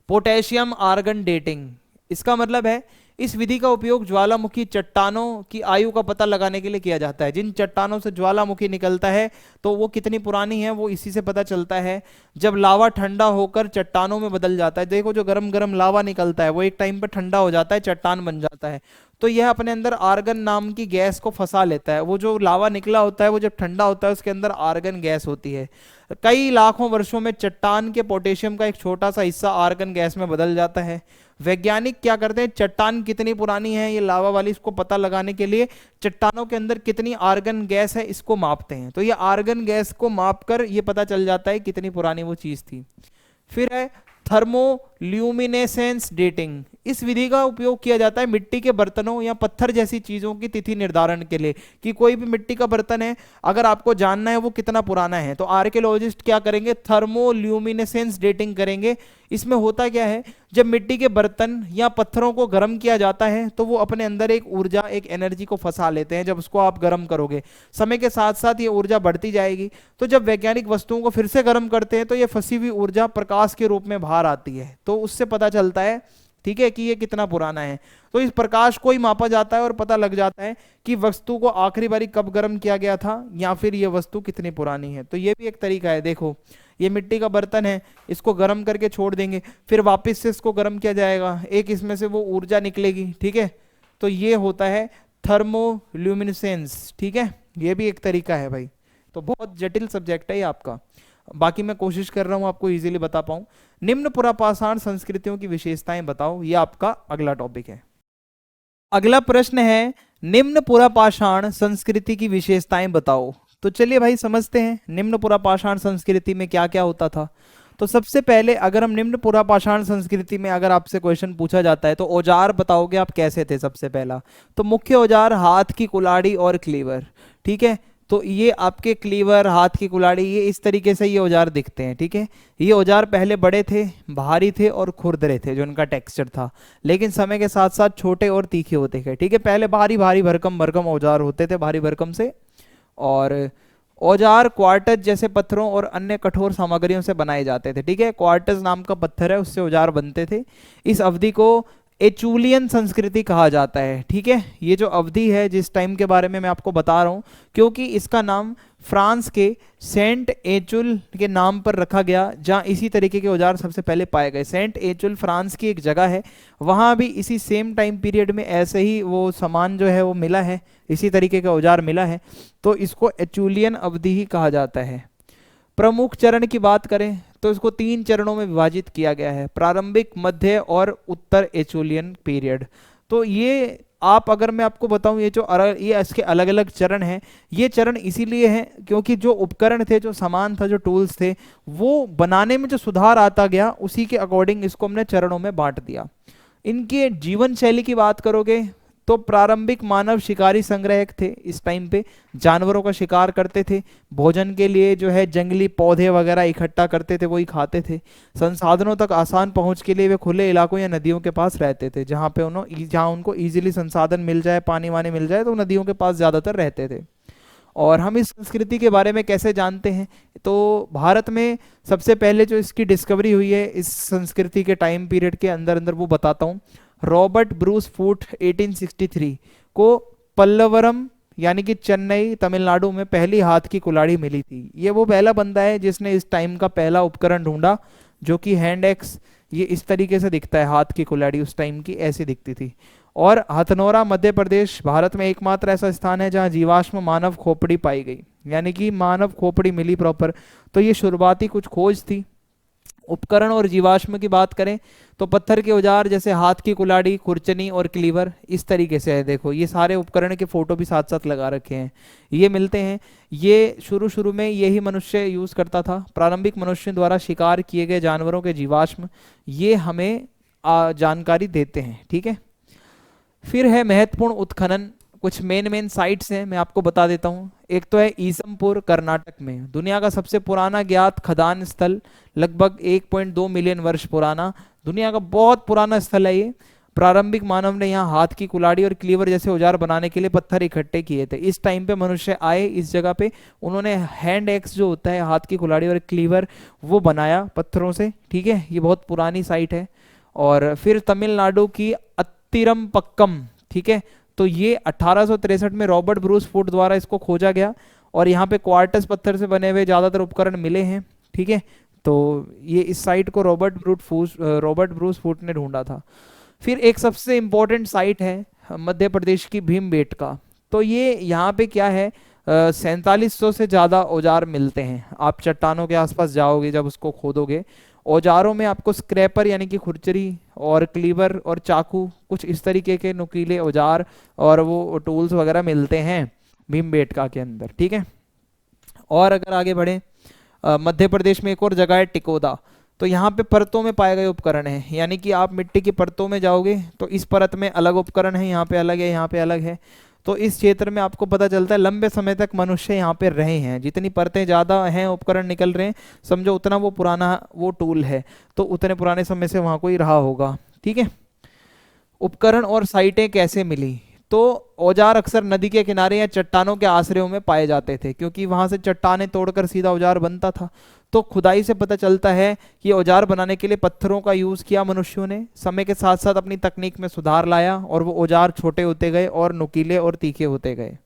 पोटेशियम आर्गन डेटिंग, इसका मतलब है इस विधि का उपयोग ज्वालामुखी चट्टानों की आयु का पता लगाने के लिए किया जाता है। जिन चट्टानों से ज्वालामुखी निकलता है तो वो कितनी पुरानी है वो इसी से पता चलता है। जब लावा ठंडा होकर चट्टानों में बदल जाता है, देखो जो गरम गरम लावा निकलता है वो एक टाइम पर ठंडा हो जाता है, चट्टान बन जाता है, तो यह अपने अंदर आर्गन नाम की गैस को फंसा लेता है। वो जो लावा निकला होता है वो जब ठंडा होता है उसके अंदर आर्गन गैस होती है। कई लाखों वर्षों में चट्टान के पोटेशियम का एक छोटा सा हिस्सा आर्गन गैस में बदल जाता है। वैज्ञानिक क्या करते हैं, चट्टान कितनी पुरानी है ये लावा वाली, इसको पता लगाने के लिए चट्टानों के अंदर कितनी आर्गन गैस है इसको मापते हैं। तो ये आर्गन गैस को मापकर ये पता चल जाता है कितनी पुरानी वो चीज थी। फिर है थर्मोल्यूमिनेसेंस डेटिंग। इस विधि का उपयोग किया जाता है मिट्टी के बर्तनों या पत्थर जैसी चीजों की तिथि निर्धारण के लिए, कि कोई भी मिट्टी का बर्तन है अगर आपको जानना है वो कितना पुराना है तो आर्कियोलॉजिस्ट क्या करेंगे, थर्मोल्यूमिनेसेंस डेटिंग करेंगे। इसमें होता क्या है, जब मिट्टी के बर्तन या पत्थरों को गर्म किया जाता है तो वो अपने अंदर एक ऊर्जा, एक एनर्जी को फंसा लेते हैं। जब उसको आप गर्म करोगे समय के साथ साथ ये ऊर्जा बढ़ती जाएगी, तो जब वैज्ञानिक वस्तुओं को फिर से गर्म करते हैं तो ये फंसी हुई ऊर्जा प्रकाश के रूप में बाहर आती है, तो उससे पता चलता है, ठीक है, कि ये कितना पुराना है। तो इस प्रकाश को ही मापा जाता है और पता लग जाता है कि वस्तु को आखिरी बारी कब गर्म किया गया था या फिर ये वस्तु कितनी पुरानी है। तो ये भी एक तरीका है। देखो ये मिट्टी का बर्तन है, इसको गर्म करके छोड़ देंगे, फिर वापस से इसको गर्म किया जाएगा, एक इसमें से वो ऊर्जा निकलेगी, ठीक है, तो ये होता है थर्मोल्यूमिनेसेंस, ठीक है, ये भी एक तरीका है भाई। तो बहुत जटिल सब्जेक्ट है ये आपका, बाकी मैं कोशिश कर रहा हूं आपको इजीली बता पाऊं। निम्न पुरापाषाण संस्कृतियों की विशेषताएं बताओ, ये आपका अगला टॉपिक है। अगला प्रश्न है निम्न पुरापाषाण संस्कृति की विशेषताएं बताओ। तो चलिए भाई समझते हैं निम्न पुरापाषाण संस्कृति में क्या क्या होता था। तो सबसे पहले अगर हम निम्न पुरापाषाण संस्कृति में अगर आपसे क्वेश्चन पूछा जाता है तो औजार बताओगे आप कैसे थे। सबसे पहला तो मुख्य औजार हाथ की कुल्हाड़ी और क्लीवर, ठीक है, तो ये आपके क्लीवर, हाथ की कुल्हाड़ी, ये इस तरीके से ये औजार दिखते हैं, ठीक है। ये औजार पहले बड़े थे, भारी थे और खुरदरे थे जो इनका टेक्सचर था, लेकिन समय के साथ साथ छोटे और तीखे होते गए, ठीक है। पहले भारी भारी भरकम भरकम औजार होते थे, भारी भरकम से, और औजार क्वार्टज जैसे पत्थरों और अन्य कठोर सामग्रियों से बनाए जाते थे, ठीक है। क्वार्टज नाम का पत्थर है, उससे औजार बनते थे। इस अवधि को एचुलियन संस्कृति कहा जाता है, ठीक है। ये जो अवधि है जिस टाइम के बारे में मैं आपको बता रहा हूँ, क्योंकि इसका नाम फ्रांस के सेंट एचुल के नाम पर रखा गया, जहाँ इसी तरीके के औजार सबसे पहले पाए गए। सेंट एचुल फ्रांस की एक जगह है, वहाँ भी इसी सेम टाइम पीरियड में ऐसे ही वो सामान जो है वो मिला है, इसी तरीके का औजार मिला है, तो इसको एचुलियन अवधि ही कहा जाता है। प्रमुख चरण की बात करें तो इसको 3 चरणों में विभाजित किया गया है, प्रारंभिक, मध्य और उत्तर एचुलियन पीरियड। तो ये आप अगर मैं आपको बताऊं ये इसके अलग अलग चरण हैं। ये चरण इसीलिए हैं क्योंकि जो उपकरण थे, जो सामान था, जो टूल्स थे, वो बनाने में जो सुधार आता गया उसी के अकॉर्डिंग इसको हमने चरणों में बांट दिया। इनके जीवन शैली की बात करोगे तो प्रारंभिक मानव शिकारी संग्राहक थे। इस टाइम पे जानवरों का शिकार करते थे, भोजन के लिए जो है जंगली पौधे वगैरह इकट्ठा करते थे, वही खाते थे। संसाधनों तक आसान पहुंच के लिए वे खुले इलाकों या नदियों के पास रहते थे, जहाँ उनको इजीली संसाधन मिल जाए, पानी वानी मिल जाए, तो नदियों के पास ज्यादातर रहते थे। और हम इस संस्कृति के बारे में कैसे जानते हैं, तो भारत में सबसे पहले जो इसकी डिस्कवरी हुई है इस संस्कृति के टाइम पीरियड के अंदर अंदर, वो बताता हूँ। रॉबर्ट ब्रूस फूट 1863 को पल्लवरम यानी कि चेन्नई तमिलनाडु में पहली हाथ की कुल्हाड़ी मिली थी। ये वो पहला बंदा है जिसने इस टाइम का पहला उपकरण ढूंढा, जो कि हैंड एक्स, ये इस तरीके से दिखता है, हाथ की कुल्हाड़ी उस टाइम की ऐसी दिखती थी। और हथनोरा मध्य प्रदेश भारत में एकमात्र ऐसा स्थान है जहां जीवाश्म मानव खोपड़ी पाई गई, यानी कि मानव खोपड़ी मिली प्रॉपर। तो ये शुरुआती कुछ खोज थी। उपकरण और जीवाश्म की बात करें तो पत्थर के औजार जैसे हाथ की कुल्हाड़ी, खुरचनी और क्लीवर इस तरीके से है। देखो ये सारे उपकरण के फोटो भी साथ साथ लगा रखे हैं, ये मिलते हैं। ये शुरू में यही मनुष्य यूज करता था। प्रारंभिक मनुष्य द्वारा शिकार किए गए जानवरों के जीवाश्म ये हमें जानकारी देते हैं, ठीक है। फिर है महत्वपूर्ण उत्खनन, कुछ मेन साइट्स हैं, मैं आपको बता देता हूं। एक तो है ईसमपुर कर्नाटक में, दुनिया का सबसे पुराना ज्ञात खदान स्थल, लगभग 1.2 मिलियन वर्ष पुराना, दुनिया का बहुत पुराना स्थल है ये। प्रारंभिक मानव ने यहाँ हाथ की कुल्हाड़ी और क्लीवर जैसे औजार बनाने के लिए पत्थर इकट्ठे किए थे। इस टाइम पे मनुष्य आए इस जगह पे, उन्होंने हैंड एक्स जो होता है, हाथ की कुल्हाड़ी और क्लीवर, वो बनाया पत्थरों से, ठीक है। ये बहुत पुरानी साइट है। और फिर तमिलनाडु की अत्तिरम्पक्कम, ठीक है। तो ये 1863 में रॉबर्ट ब्रूस फूट द्वारा इसको खोजा गया और यहाँ पे क्वार्टज पत्थर से बने हुए ज्यादातर उपकरण मिले हैं, ठीक है। तो ये इस साइट को रॉबर्ट ब्रूस फूट ने ढूंढा था। फिर एक सबसे इंपॉर्टेंट साइट है मध्य प्रदेश की भीमबेटका। तो ये यहाँ पे क्या है, 4700 से ज़्यादा औजार मिलते हैं। आप चट्टानों के आसपास जाओगे जब उसको खोदोगे, औजारों में आपको स्क्रैपर यानी कि खुरचरी और क्लीवर और चाकू, कुछ इस तरीके के नुकीले औजार और वो टूल्स वगैरह मिलते हैं भीमबेटका के अंदर, ठीक है। और अगर आगे बढ़े, मध्य प्रदेश में एक और जगह है टिकोदा। तो यहाँ पे परतों में पाए गए उपकरण हैं, यानी कि आप मिट्टी की परतों में जाओगे तो इस परत में अलग उपकरण है, यहाँ पे अलग है, यहाँ पे अलग है। तो इस क्षेत्र में आपको पता चलता है लंबे समय तक मनुष्य यहाँ पे रहे हैं। जितनी परतें ज़्यादा हैं, उपकरण निकल रहे हैं, समझो उतना वो पुराना वो टूल है, तो उतने पुराने समय से वहाँ कोई रहा होगा, ठीक है। उपकरण और साइटें कैसे मिली, तो औजार अक्सर नदी के किनारे या चट्टानों के आश्रयों में पाए जाते थे, क्योंकि वहां से चट्टानें तोड़कर सीधा औजार बनता था। तो खुदाई से पता चलता है कि औजार बनाने के लिए पत्थरों का यूज किया मनुष्यों ने। समय के साथ साथ अपनी तकनीक में सुधार लाया और वो औजार छोटे होते गए और नुकीले और तीखे होते गए।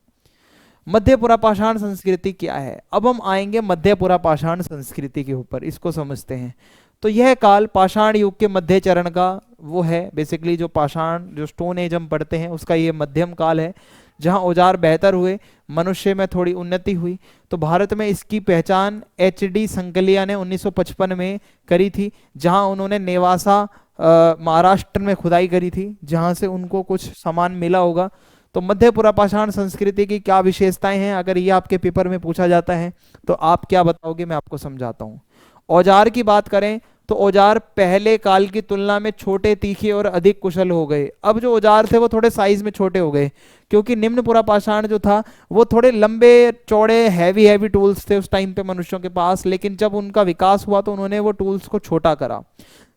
मध्य पुरापाषाण संस्कृति क्या है, अब हम आएंगे मध्य पुरापाषाण संस्कृति के ऊपर, इसको समझते हैं। तो यह काल पाषाण युग के मध्य चरण का वो है, बेसिकली जो पाषाण जो स्टोन एज हम पढ़ते हैं उसका ये मध्यम काल है, जहां औजार बेहतर हुए, मनुष्य में थोड़ी उन्नति हुई। तो भारत में इसकी पहचान एच.डी. संकलिया ने 1955 में करी थी, जहां उन्होंने नेवासा महाराष्ट्र में खुदाई करी थी, जहां से उनको कुछ सामान मिला होगा। तो मध्य पुरापाषाण संस्कृति की क्या विशेषताएं हैं, अगर ये आपके पेपर में पूछा जाता है तो आप क्या बताओगे, मैं आपको समझाता हूँ। औजार की बात करें तो औजार पहले काल की तुलना में छोटे, तीखे और अधिक कुशल हो गए। अब जो औजार थे वो थोड़े साइज में छोटे हो गए, क्योंकि निम्न पुरापाषाण जो था वो थोड़े लंबे चौड़े हैवी टूल्स थे उस टाइम पे मनुष्यों के पास, लेकिन जब उनका विकास हुआ तो उन्होंने वो टूल्स को छोटा करा।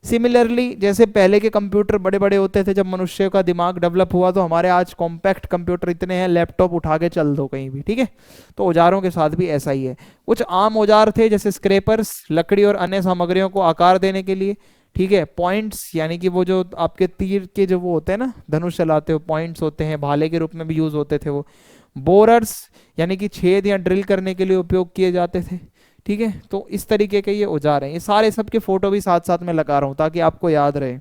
सिमिलरली जैसे पहले के कंप्यूटर बड़े बड़े होते थे, जब मनुष्य का दिमाग डेवलप हुआ तो हमारे आज कॉम्पैक्ट कंप्यूटर इतने हैं, लैपटॉप उठा के चल दो कहीं भी, ठीक है। तो औजारों के साथ भी ऐसा ही है। कुछ आम औजार थे जैसे स्क्रैपर्स, लकड़ी और अन्य सामग्रियों को आकार देने के लिए, ठीक है। पॉइंट्स यानी कि वो जो आपके तीर के जो वो होते हैं ना, धनुष चलाते हो, पॉइंट्स होते हैं, भाले के रूप में भी यूज होते थे वो। बोरर्स यानी कि छेद या ड्रिल करने के लिए उपयोग किए जाते थे, ठीक है। तो इस तरीके के ये औजार हैं। ये सारे सबके फोटो भी साथ साथ में लगा रहा हूं ताकि आपको याद रहे।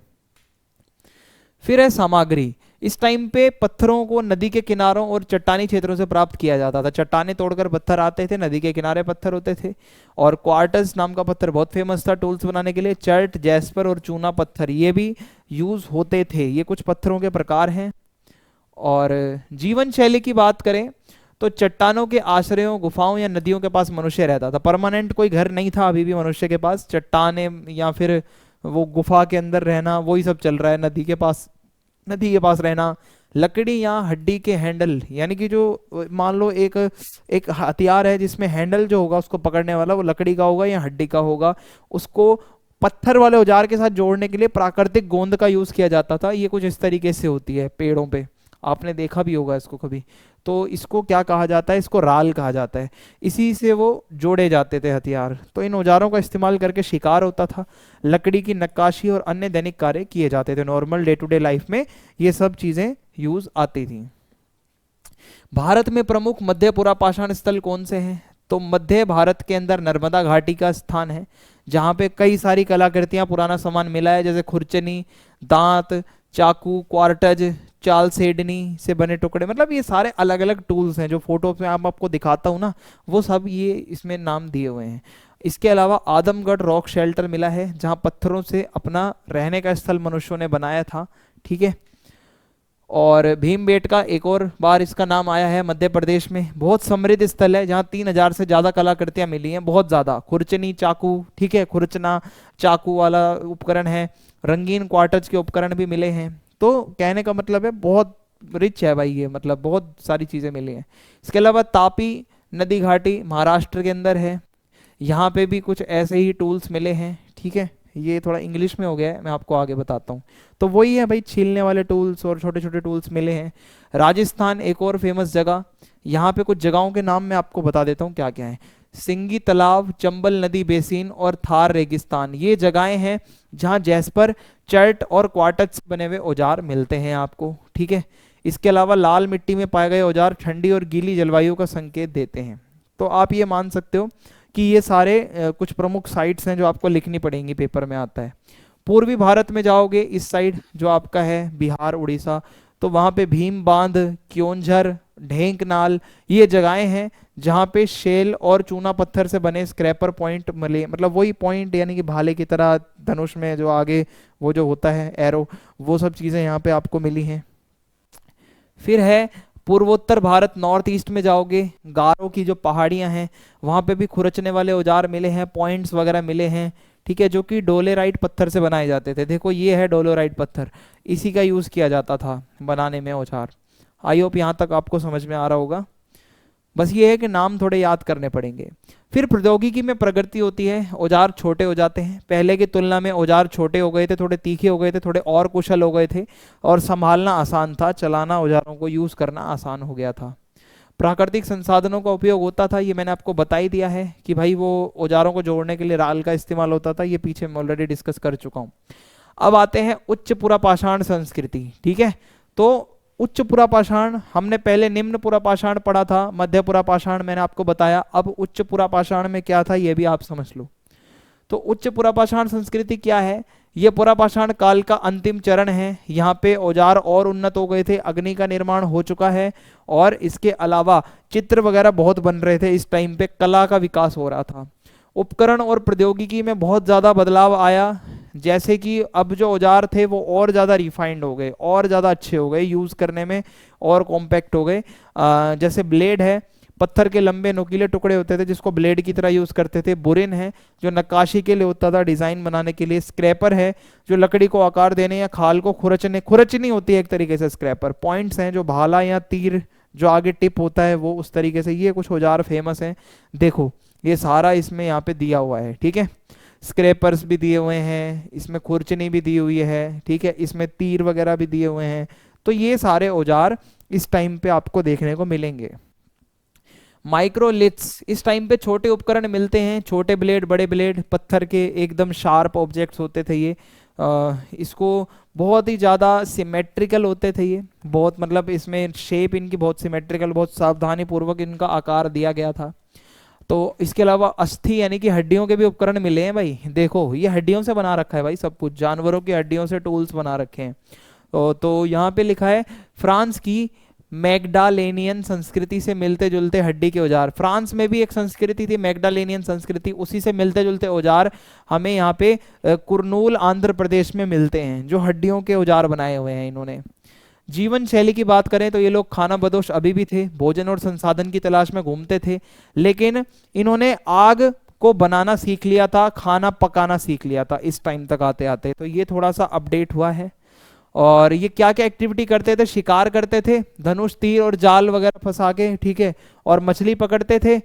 फिर है सामग्री। इस टाइम पे पत्थरों को नदी के किनारों और चट्टानी क्षेत्रों से प्राप्त किया जाता था। चट्टाने तोड़कर पत्थर आते थे, नदी के किनारे पत्थर होते थे। और क्वार्टज नाम का पत्थर बहुत फेमस था टूल्स बनाने के लिए। चर्ट, जैस्पर और चूना पत्थर ये भी यूज होते थे। ये कुछ पत्थरों के प्रकार हैं। और जीवन शैली की बात करें तो चट्टानों के आश्रयों, गुफाओं या नदियों के पास मनुष्य रहता था। परमानेंट कोई घर नहीं था अभी भी मनुष्य के पास। चट्टाने या फिर वो गुफा के अंदर रहना, वही सब चल रहा है। नदी के पास रहना। लकड़ी या हड्डी के हैंडल, यानी कि जो मान लो एक हथियार है जिसमें हैंडल जो होगा उसको पकड़ने वाला वो लकड़ी का होगा या हड्डी का होगा, उसको पत्थर वाले औजार के साथ जोड़ने के लिए प्राकृतिक गोंद का यूज किया जाता था। ये कुछ इस तरीके से होती है पेड़ों पे, आपने देखा भी होगा इसको कभी। तो इसको क्या कहा जाता है, इसको राल कहा जाता है। इसी से वो जोड़े जाते थे हथियार। तो इन औजारों का इस्तेमाल करके शिकार होता था। लकड़ी की नक्काशी और अन्य दैनिक कार्य किए जाते थे। Normal day to day life में ये सब चीजें यूज आती थी। भारत में प्रमुख मध्य पुरापाषाण स्थल कौन से हैं, तो मध्य भारत के अंदर नर्मदा घाटी का स्थान है, जहाँ पे कई सारी कलाकृतियां, पुराना सामान मिला है, जैसे खुरचनी, दांत, चाकू, क्वार्टज, चाल सेडनी से बने टुकड़े। मतलब ये सारे अलग अलग टूल्स हैं जो फोटो में आपको दिखाता हूँ ना, वो सब ये इसमें नाम दिए हुए हैं। इसके अलावा आदमगढ़ रॉक शेल्टर मिला है, जहाँ पत्थरों से अपना रहने का स्थल मनुष्यों ने बनाया था, ठीक है। और भीमबेटका एक और बार इसका नाम आया है मध्य प्रदेश में। बहुत समृद्ध स्थल है, जहाँ 3000 से ज्यादा कलाकृतियां मिली हैं, बहुत ज्यादा। खुरचनी, चाकू, ठीक है, खुरचना चाकू वाला उपकरण है। रंगीन क्वार्टज के उपकरण भी मिले हैं। तो कहने का मतलब है बहुत रिच है भाई ये, मतलब बहुत सारी चीजें मिली हैं। इसके अलावा तापी नदी घाटी महाराष्ट्र के अंदर है, यहाँ पे भी कुछ ऐसे ही टूल्स मिले हैं, ठीक है। ये थोड़ा इंग्लिश में हो गया है, मैं आपको आगे बताता हूँ। तो वही है भाई, छीलने वाले टूल्स और छोटे छोटे टूल्स मिले हैं। राजस्थान एक और फेमस जगह, यहाँ पे कुछ जगहों के नाम मैं आपको बता देता हूँ क्या क्या है। सिंगी तालाब, चंबल नदी बेसिन और थार रेगिस्तान, ये जगहें हैं जहां जैस्पर, चर्ट और क्वार्ट्ज बने हुए औजार मिलते हैं आपको। ठीक है, इसके अलावा लाल मिट्टी में पाए गए औजार ठंडी और गीली जलवायु का संकेत देते हैं। तो आप ये मान सकते हो कि ये सारे कुछ प्रमुख साइट्स हैं जो आपको लिखनी पड़ेंगी, पेपर में आता है। पूर्वी भारत में जाओगे, इस साइड जो आपका है बिहार उड़ीसा, तो वहाँ पे भीम बांध, क्योंझर, ढेंकनाल, ये जगहें हैं जहाँ पे शेल और चूना पत्थर से बने स्क्रैपर पॉइंट मिले, मतलब वही पॉइंट यानी कि भाले की तरह धनुष में जो आगे वो जो होता है एरो, वो सब चीज़ें यहाँ पे आपको मिली हैं। फिर है पूर्वोत्तर भारत, नॉर्थ ईस्ट में जाओगे, गारो की जो पहाड़ियां हैं वहां पे भी खुरचने वाले औजार मिले हैं, पॉइंट्स वगैरह मिले हैं। ठीक है, जो कि डोलेराइट पत्थर से बनाए जाते थे। देखो ये है डोलेराइट पत्थर, इसी का यूज किया जाता था बनाने में औजार। आई होप यहाँ तक आपको समझ में आ रहा होगा। बस ये है कि नाम थोड़े याद करने पड़ेंगे। फिर प्रौद्योगिकी में प्रगति होती है, औजार छोटे हो जाते हैं, पहले की तुलना में औजार छोटे हो गए थे, थोड़े तीखे हो गए थे, थोड़े और कुशल हो गए थे और संभालना आसान था, चलाना औजारों को यूज करना आसान हो गया था। प्राकृतिक संसाधनों का उपयोग होता था, ये मैंने आपको बता ही दिया है कि भाई वो औजारों को जोड़ने के लिए राल का इस्तेमाल होता था, ये पीछे मैं ऑलरेडी डिस्कस कर चुका हूँ। अब आते हैं उच्च पुरापाषाण संस्कृति। ठीक है, तो उच्च पुरापाषाण हमने पहले निम्न पुरापाषाण पढ़ा था, मध्य पुरापाषाण मैंने आपको बताया, अब उच्च पुरापाषाण में क्या था ये भी आप समझ लो। तो उच्च पुरापाषाण संस्कृति क्या है? ये पुरापाषाण काल का अंतिम चरण है। यहाँ पे औजार और उन्नत हो गए थे, अग्नि का निर्माण हो चुका है और इसके अलावा चित्र वगैरह बहुत बन रहे थे। इस टाइम पे कला का विकास हो रहा था। उपकरण और प्रौद्योगिकी में बहुत ज़्यादा बदलाव आया, जैसे कि अब जो औजार थे वो और ज़्यादा रिफाइंड हो गए, और ज़्यादा अच्छे हो गए यूज़ करने में, और कॉम्पैक्ट हो गए। जैसे ब्लेड है, पत्थर के लंबे नुकीले टुकड़े होते थे जिसको ब्लेड की तरह यूज़ करते थे। बुरिन है जो नक्काशी के लिए होता था, डिज़ाइन बनाने के लिए। स्क्रैपर है जो लकड़ी को आकार देने या खाल को खुरचनी होती है एक तरीके से स्क्रैपर। पॉइंट्स हैं जो भाला या तीर जो आगे टिप होता है वो उस तरीके से। ये कुछ औजार फेमस हैं, देखो ये सारा इसमें यहाँ पे दिया हुआ है। ठीक है, स्क्रैपर्स भी दिए हुए हैं, इसमें खुरचनी भी दी हुई है। ठीक है, इसमें तीर वगैरह भी दिए हुए हैं। तो ये सारे औजार इस टाइम पे आपको देखने को मिलेंगे। माइक्रोलिथ्स, इस टाइम पे छोटे उपकरण मिलते हैं, छोटे ब्लेड, बड़े ब्लेड, पत्थर के एकदम शार्प ऑब्जेक्ट्स होते थे ये। इसको बहुत ही ज़्यादा सिमेट्रिकल होते थे ये, बहुत मतलब इसमें शेप इनकी बहुत सिमेट्रिकल, बहुत सावधानी पूर्वक इनका आकार दिया गया था। तो इसके अलावा अस्थि यानी कि हड्डियों के भी उपकरण मिले हैं भाई। देखो ये हड्डियों से बना रखा है भाई, सब कुछ जानवरों की हड्डियों से टूल्स बना रखे हैं। तो यहाँ पे लिखा है फ्रांस की मैग्डालेनियन संस्कृति से मिलते जुलते हड्डी के औजार। फ्रांस में भी एक संस्कृति थी मैग्डालेनियन संस्कृति, उसी से मिलते जुलते औजार हमें यहाँ पे कुरनूल आंध्र प्रदेश में मिलते हैं, जो हड्डियों के औजार बनाए हुए हैं इन्होंने। जीवन शैली की बात करें तो ये लोग खाना बदोश अभी भी थे, भोजन और संसाधन की तलाश में घूमते थे, लेकिन इन्होंने आग को बनाना सीख लिया था, खाना पकाना सीख लिया था इस टाइम तक आते आते। तो ये थोड़ा सा अपडेट हुआ है। और ये क्या क्या एक्टिविटी करते थे? शिकार करते थे, धनुष तीर और जाल वगैरह फंसा के, ठीक है, और मछली पकड़ते थे।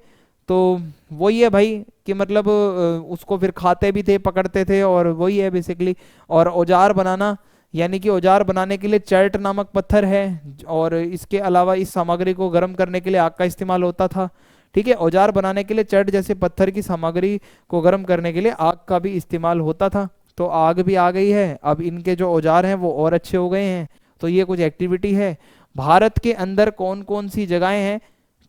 तो वही है भाई कि मतलब उसको फिर खाते भी थे, पकड़ते थे, और वही है बेसिकली। और औजार बनाना, यानी कि औजार बनाने के लिए चर्ट नामक पत्थर है, और इसके अलावा इस सामग्री को गर्म करने के लिए आग का इस्तेमाल होता था। ठीक है, औजार बनाने के लिए चर्ट जैसे पत्थर की सामग्री को गर्म करने के लिए आग का भी इस्तेमाल होता था। तो आग भी आ गई है, अब इनके जो औजार हैं वो और अच्छे हो गए हैं। तो ये कुछ एक्टिविटी है। भारत के अंदर कौन कौन सी जगहें हैं,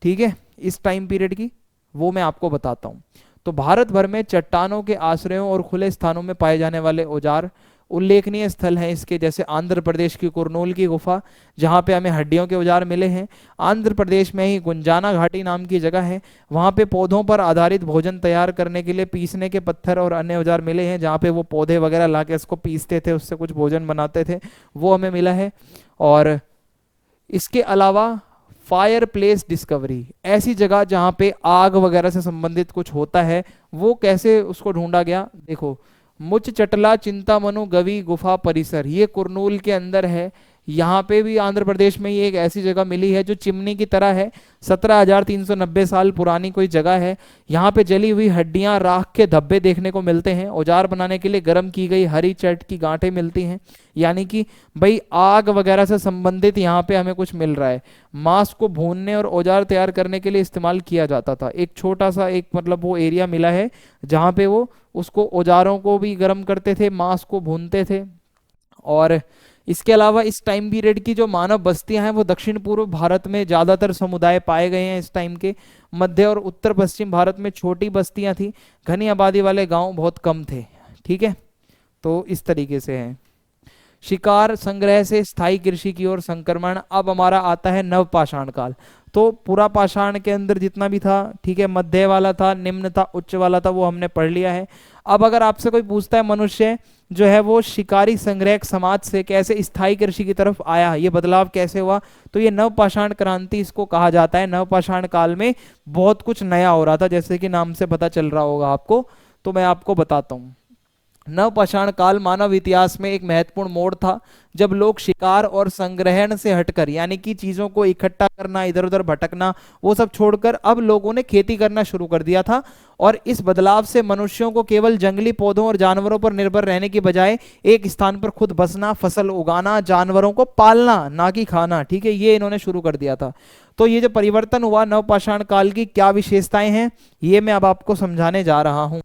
ठीक है, इस टाइम पीरियड की, वो मैं आपको बताता हूँ। तो भारत भर में चट्टानों के आश्रयों और खुले स्थानों में पाए जाने वाले औजार उल्लेखनीय स्थल हैं इसके, जैसे आंध्र प्रदेश की कुरनूल की गुफा, जहाँ पे हमें हड्डियों के औजार मिले हैं। आंध्र प्रदेश में ही गुंजाना घाटी नाम की जगह है, वहाँ पे पौधों पर आधारित भोजन तैयार करने के लिए पीसने के पत्थर और अन्य औजार मिले हैं, जहाँ पे वो पौधे वगैरह ला के उसको पीसते थे, उससे कुछ भोजन बनाते थे, वो हमें मिला है। और इसके अलावा फायर प्लेस डिस्कवरी, ऐसी जगह जहाँ पे आग वगैरह से संबंधित कुछ होता है, वो कैसे उसको ढूंढा गया। देखो मुच चटला चिंतामनु गवी गुफा परिसर, ये कुरनूल के अंदर है। यहाँ पे भी आंध्र प्रदेश में ही एक ऐसी जगह मिली है जो चिमनी की तरह है, 17,390 साल पुरानी कोई जगह है। यहाँ पे जली हुई हड्डियां, राख के धब्बे देखने को मिलते हैं। औजार बनाने के लिए गर्म की गई हरी चट की गांठें मिलती हैं, यानी कि भाई आग वगैरह से संबंधित यहाँ पे हमें कुछ मिल रहा है। मांस को भूनने और औजार तैयार करने के लिए इस्तेमाल किया जाता था। एक छोटा सा एक मतलब वो एरिया मिला है जहाँ पे वो उसको औजारों को भी गर्म करते थे, मांस को भूनते थे। और इसके अलावा इस टाइम पीरियड की जो मानव बस्तियां हैं वो दक्षिण पूर्व भारत में ज्यादातर समुदाय पाए गए हैं इस टाइम के। मध्य और उत्तर पश्चिम भारत में छोटी बस्तियां थी, घनी आबादी वाले गांव बहुत कम थे। ठीक है, तो इस तरीके से है। शिकार संग्रह से स्थायी कृषि की ओर संक्रमण। अब हमारा आता है नवपाषाण काल। तो पूरा पाषाण के अंदर जितना भी था, ठीक है, मध्य वाला था, निम्न था, उच्च वाला था, वो हमने पढ़ लिया है। अब अगर आपसे कोई पूछता है मनुष्य जो है वो शिकारी संग्रहक समाज से कैसे स्थायी कृषि की तरफ आया, ये बदलाव कैसे हुआ, तो ये नवपाषाण क्रांति इसको कहा जाता है। नवपाषाण काल में बहुत कुछ नया हो रहा था, जैसे कि नाम से पता चल रहा होगा आपको। तो मैं आपको बताता हूँ। नवपाषाण काल मानव इतिहास में एक महत्वपूर्ण मोड़ था, जब लोग शिकार और संग्रहण से हटकर, यानी कि चीजों को इकट्ठा करना, इधर उधर भटकना, वो सब छोड़कर अब लोगों ने खेती करना शुरू कर दिया था। और इस बदलाव से मनुष्यों को केवल जंगली पौधों और जानवरों पर निर्भर रहने की बजाय एक स्थान पर खुद बसना, फसल उगाना, जानवरों को पालना, ना कि खाना, ठीक है, ये इन्होंने शुरू कर दिया था। तो ये जो परिवर्तन हुआ नवपाषाण काल की क्या विशेषताएं हैं, ये मैं अब आपको समझाने जा रहा हूं।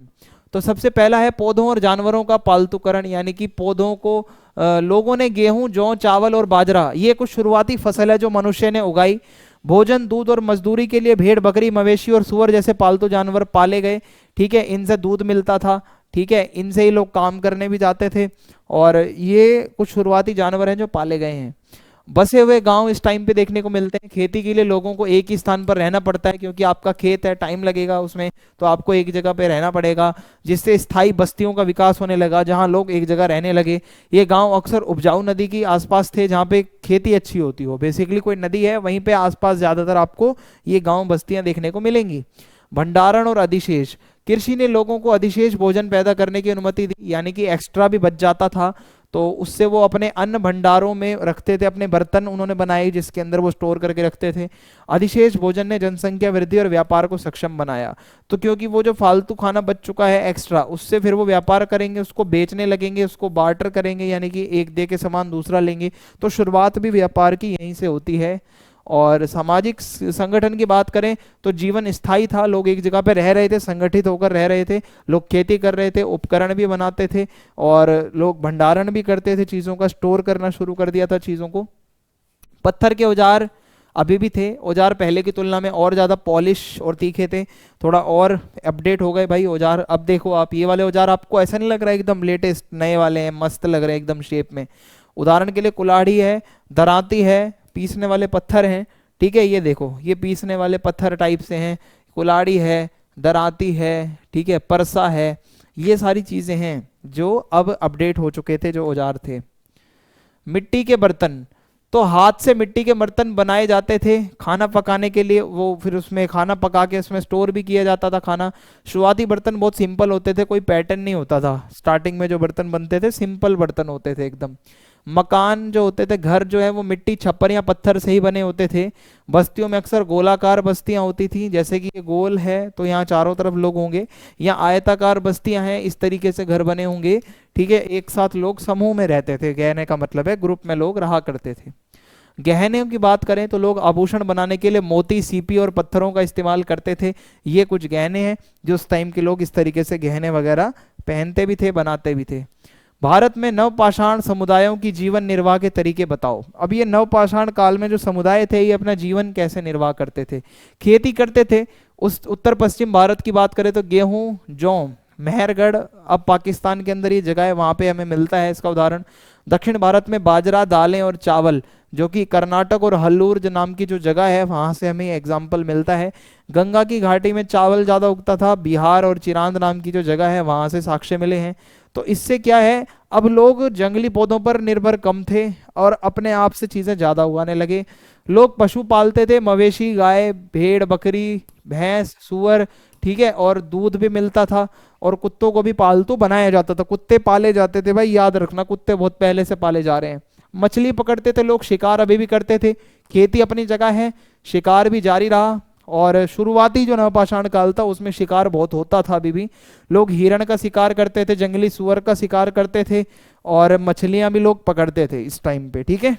तो सबसे पहला है पौधों और जानवरों का पालतूकरण, यानी कि पौधों को लोगों ने गेहूं, जौ, चावल और बाजरा, ये कुछ शुरुआती फसल है जो मनुष्य ने उगाई। भोजन, दूध और मजदूरी के लिए भेड़, बकरी, मवेशी और सुअर जैसे पालतू जानवर पाले गए। ठीक है, इनसे दूध मिलता था। ठीक है, इनसे ही लोग काम करने भी जाते थे। और ये कुछ शुरुआती जानवर हैं जो पाले गए हैं। बसे हुए गांव इस टाइम पे देखने को मिलते हैं। खेती के लिए लोगों को एक ही स्थान पर रहना पड़ता है, क्योंकि आपका खेत है, टाइम लगेगा उसमें, तो आपको एक जगह पे रहना पड़ेगा, जिससे स्थायी बस्तियों का विकास होने लगा, जहां लोग एक जगह रहने लगे। ये गांव अक्सर उपजाऊ नदी के आसपास थे, जहां पे खेती अच्छी होती हो। बेसिकली कोई नदी है, वहीं पे आसपास ज्यादातर आपको ये गांव बस्तियां देखने को मिलेंगी। भंडारण और अधिशेष। कृषि ने लोगों को अधिशेष भोजन पैदा करने की अनुमति दी, यानी कि एक्स्ट्रा भी बच जाता था, तो उससे वो अपने अन्न भंडारों में रखते थे। अपने बर्तन उन्होंने बनाए जिसके अंदर वो स्टोर करके रखते थे। अधिशेष भोजन ने जनसंख्या वृद्धि और व्यापार को सक्षम बनाया। तो क्योंकि वो जो फालतू खाना बच चुका है एक्स्ट्रा, उससे फिर वो व्यापार करेंगे, उसको बेचने लगेंगे, उसको बार्टर करेंगे, यानी कि एक दे के सामान दूसरा लेंगे। तो शुरुआत भी व्यापार की यहीं से होती है। और सामाजिक संगठन की बात करें तो जीवन स्थायी था, लोग एक जगह पे रह रहे थे, संगठित होकर रह रहे थे, लोग खेती कर रहे थे, उपकरण भी बनाते थे, और लोग भंडारण भी करते थे, चीजों का स्टोर करना शुरू कर दिया था चीजों को। पत्थर के औजार अभी भी थे। औजार पहले की तुलना में और ज्यादा पॉलिश और तीखे थे, थोड़ा और अपडेट हो गए भाई औजार। अब देखो आप, ये वाले औजार आपको ऐसा नहीं लग रहा है एकदम लेटेस्ट नए वाले हैं, मस्त लग रहे हैं एकदम शेप में। उदाहरण के लिए कुल्हाड़ी है, दराती है, पीसने वाले पत्थर हैं। ठीक है, ये देखो, ये पीसने वाले पत्थर टाइप से हैं। कुल्हाड़ी है, दराती है, ठीक है, परसा है, ये सारी चीजें हैं जो अब अपडेट हो चुके थे, जो औजार थे। मिट्टी के बर्तन, तो हाथ से मिट्टी के बर्तन बनाए जाते थे खाना पकाने के लिए। वो फिर उसमें खाना पका के उसमें स्टोर भी किया जाता था खाना। शुरुआती बर्तन बहुत सिंपल होते थे, कोई पैटर्न नहीं होता था। स्टार्टिंग में जो बर्तन बनते थे सिंपल बर्तन होते थे एकदम। मकान जो होते थे, घर जो है वो मिट्टी, छप्पर या पत्थर से ही बने होते थे। बस्तियों में अक्सर गोलाकार बस्तियां होती थी, जैसे कि ये गोल है तो यहाँ चारों तरफ लोग होंगे, या आयताकार बस्तियां हैं, इस तरीके से घर बने होंगे। ठीक है, एक साथ लोग समूह में रहते थे, कहने का मतलब है ग्रुप में लोग रहा करते थे। गहने की बात करें तो लोग आभूषण बनाने के लिए मोती, सीपी और पत्थरों का इस्तेमाल करते थे। ये कुछ गहने हैं जो उस टाइम के लोग इस तरीके से गहने वगैरह पहनते भी थे, बनाते भी थे। भारत में नवपाषाण समुदायों की जीवन निर्वाह के तरीके बताओ। अब ये नवपाषाण काल में जो समुदाय थे ये अपना जीवन कैसे निर्वाह करते थे? खेती करते थे। उस उत्तर पश्चिम भारत की बात करें तो गेहूं, जौ, मेहरगढ़, अब पाकिस्तान के अंदर ये जगह है, वहां पे हमें मिलता है इसका उदाहरण। दक्षिण भारत में बाजरा, दालें और चावल, जो कि कर्नाटक और हल्लूर जो नाम की जो जगह है वहां से हमें एग्जाम्पल मिलता है। गंगा की घाटी में चावल ज्यादा उगता था। बिहार और चिरांद नाम की जो जगह है वहां से साक्ष्य मिले हैं। तो इससे क्या है, अब लोग जंगली पौधों पर निर्भर कम थे और अपने आप से चीजें ज्यादा उगाने लगे। लोग पशु पालते थे, मवेशी, गाय, भेड़, बकरी, भैंस, सुअर, ठीक है, और दूध भी मिलता था। और कुत्तों को भी पालतू बनाया जाता था, कुत्ते पाले जाते थे भाई, याद रखना कुत्ते बहुत पहले से पाले जा रहे हैं। मछली पकड़ते थे लोग, शिकार अभी भी करते थे, खेती अपनी जगह है, शिकार भी जारी रहा। और शुरुआती जो नवपाषाण काल था उसमें शिकार बहुत होता था, अभी भी लोग हिरण का शिकार करते थे, जंगली सुअर का शिकार करते थे, और मछलियां भी लोग पकड़ते थे इस टाइम पे, ठीक है।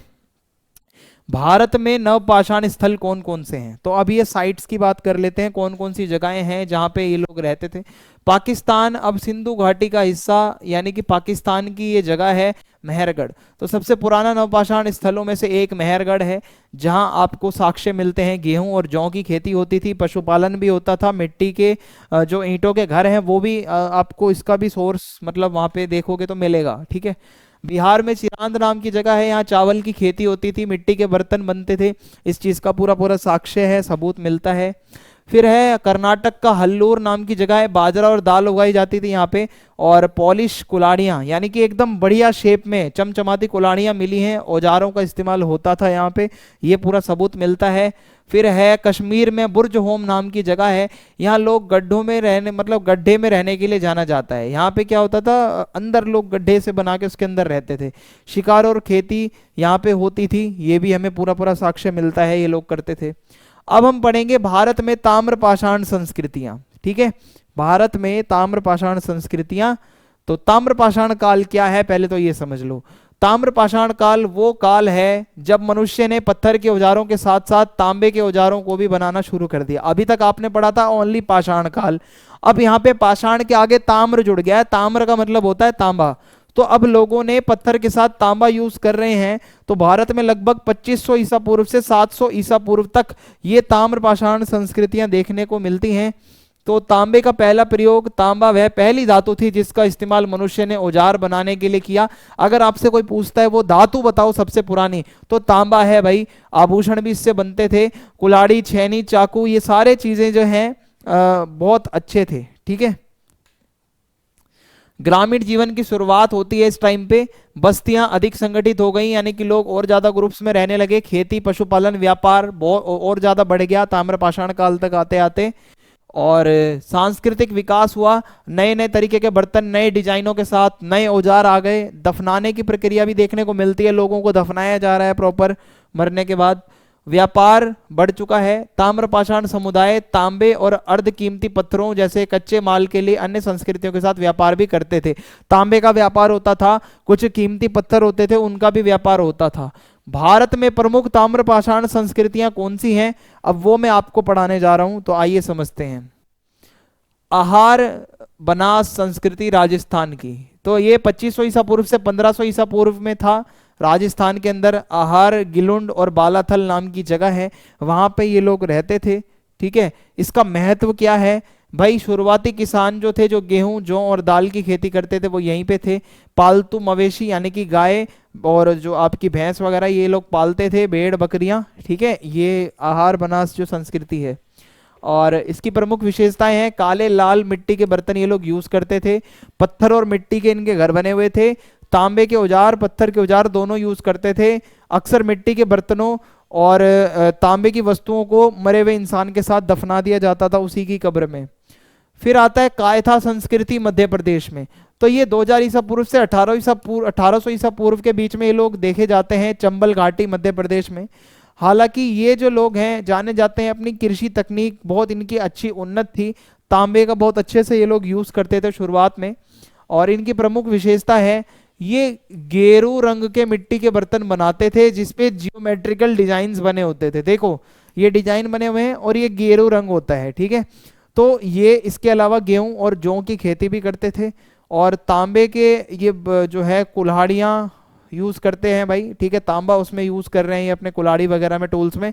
भारत में नवपाषाण स्थल कौन कौन से हैं, तो अब ये साइट्स की बात कर लेते हैं, कौन कौन सी जगहें हैं जहां पे ये लोग रहते थे। पाकिस्तान, अब सिंधु घाटी का हिस्सा यानी कि पाकिस्तान की ये जगह है मेहरगढ़। तो सबसे पुराना नवपाषाण स्थलों में से एक मेहरगढ़ है, जहां आपको साक्ष्य मिलते हैं गेहूं और जौ की खेती होती थी, पशुपालन भी होता था, मिट्टी के जो ईंटों के घर हैं वो भी आपको इसका भी सोर्स मतलब वहां पे देखोगे तो मिलेगा, ठीक है। बिहार में चिरांद नाम की जगह है, यहाँ चावल की खेती होती थी, मिट्टी के बर्तन बनते थे, इस चीज का पूरा पूरा साक्ष्य है, सबूत मिलता है। फिर है कर्नाटक का हल्लूर नाम की जगह है, बाजरा और दाल उगाई जाती थी यहाँ पे, और पॉलिश कुल्हाड़ियाँ यानी कि एकदम बढ़िया शेप में चमचमाती कुल्हाड़ियाँ मिली हैं, औजारों का इस्तेमाल होता था यहाँ पे, ये पूरा सबूत मिलता है। फिर है कश्मीर में बुर्ज होम नाम की जगह है, यहाँ लोग गड्ढों में रहने मतलब गड्ढे में रहने के लिए जाना जाता है। यहाँ पे क्या होता था, अंदर लोग गड्ढे से बना के उसके अंदर रहते थे, शिकार और खेती यहाँ पे होती थी, ये भी हमें पूरा पूरा साक्ष्य मिलता है, ये लोग करते थे। अब हम पढ़ेंगे भारत में ताम्रपाषाण संस्कृतियां, ठीक है। भारत में ताम्रपाषाण संस्कृतियां, तो ताम्रपाषाण काल क्या है पहले तो ये समझ लो। ताम्रपाषाण काल वो काल है जब मनुष्य ने पत्थर के औजारों के साथ साथ तांबे के औजारों को भी बनाना शुरू कर दिया। अभी तक आपने पढ़ा था ओनली पाषाण काल, अब यहाँ पे पाषाण के आगे ताम्र जुड़ गया है, ताम्र का मतलब होता है तांबा, तो अब लोगों ने पत्थर के साथ तांबा यूज कर रहे हैं। तो भारत में लगभग 2500 ईसा पूर्व से 700 ईसा पूर्व तक ये ताम्रपाषाण संस्कृतियां देखने को मिलती हैं। तो तांबे का पहला प्रयोग, तांबा वह पहली धातु थी जिसका इस्तेमाल मनुष्य ने औजार बनाने के लिए किया। अगर आपसे कोई पूछता है वो धातु बताओ सबसे पुरानी, तो तांबा है भाई। आभूषण भी इससे बनते थे, कुल्हाड़ी, छेनी, चाकू, ये सारे चीजें जो हैं बहुत अच्छे थे, ठीक है। ग्रामीण जीवन की शुरुआत होती है इस टाइम पे, बस्तियां अधिक संगठित हो गई यानी कि लोग और ज्यादा ग्रुप्स में रहने लगे, खेती, पशुपालन, व्यापार और ज्यादा बढ़ गया ताम्रपाषाण काल तक आते आते। और सांस्कृतिक विकास हुआ, नए नए तरीके के बर्तन, नए डिजाइनों के साथ नए औजार आ गए। दफनाने की प्रक्रिया भी देखने को मिलती है, लोगों को दफनाया जा रहा है प्रॉपर मरने के बाद। व्यापार बढ़ चुका है, ताम्रपाषाण समुदाय तांबे और अर्ध कीमती पत्थरों जैसे कच्चे माल के लिए अन्य संस्कृतियों के साथ व्यापार भी करते थे। तांबे का व्यापार होता था, कुछ कीमती पत्थर होते थे उनका भी व्यापार होता था। भारत में प्रमुख ताम्रपाषाण संस्कृतियां कौन सी हैं, अब वो मैं आपको पढ़ाने जा रहा हूं, तो आइए समझते हैं। आहार बनास संस्कृति राजस्थान की, तो ये 2500 ईसा पूर्व से 1500 ईसा पूर्व में था। राजस्थान के अंदर आहार, गिलुंड और बालाथल नाम की जगह है, वहां पे ये लोग रहते थे, ठीक है। इसका महत्व क्या है भाई, शुरुआती किसान जो थे जो गेहूं, जौ और दाल की खेती करते थे वो यहीं पे थे। पालतू मवेशी यानी कि गाय और जो आपकी भैंस वगैरह ये लोग पालते थे, भेड़ बकरियां, ठीक है। ये आहार बनास जो संस्कृति है, और इसकी प्रमुख विशेषताएं हैं, काले लाल मिट्टी के बर्तन ये लोग यूज करते थे, पत्थर और मिट्टी के इनके घर बने हुए थे, तांबे के औजार, पत्थर के औजार दोनों यूज करते थे। अक्सर मिट्टी के बर्तनों और तांबे की वस्तुओं को मरे हुए इंसान के साथ दफना दिया जाता था उसी की कब्र में। फिर आता है कायथा संस्कृति मध्य प्रदेश में, तो ये 2000 ईसा पूर्व से 1800 ईसा पूर्व के बीच में ये लोग देखे जाते हैं चंबल घाटी मध्य प्रदेश में। हालांकि ये जो लोग हैं जाने जाते हैं अपनी कृषि तकनीक बहुत इनकी अच्छी उन्नत थी, तांबे का बहुत अच्छे से ये लोग यूज करते थे शुरुआत में। और इनकी प्रमुख विशेषता है ये गेरू रंग के मिट्टी के बर्तन बनाते थे जिसपे जियोमेट्रिकल डिजाइन्स बने होते थे। देखो ये डिजाइन बने हुए हैं और ये गेरू रंग होता है, ठीक है। तो ये इसके अलावा गेहूं और जौ की खेती भी करते थे, और तांबे के ये जो है कुल्हाड़ियाँ यूज करते हैं भाई, ठीक है। तांबा उसमें यूज कर रहे हैं अपने कुल्हाड़ी वगैरह में, टूल्स में।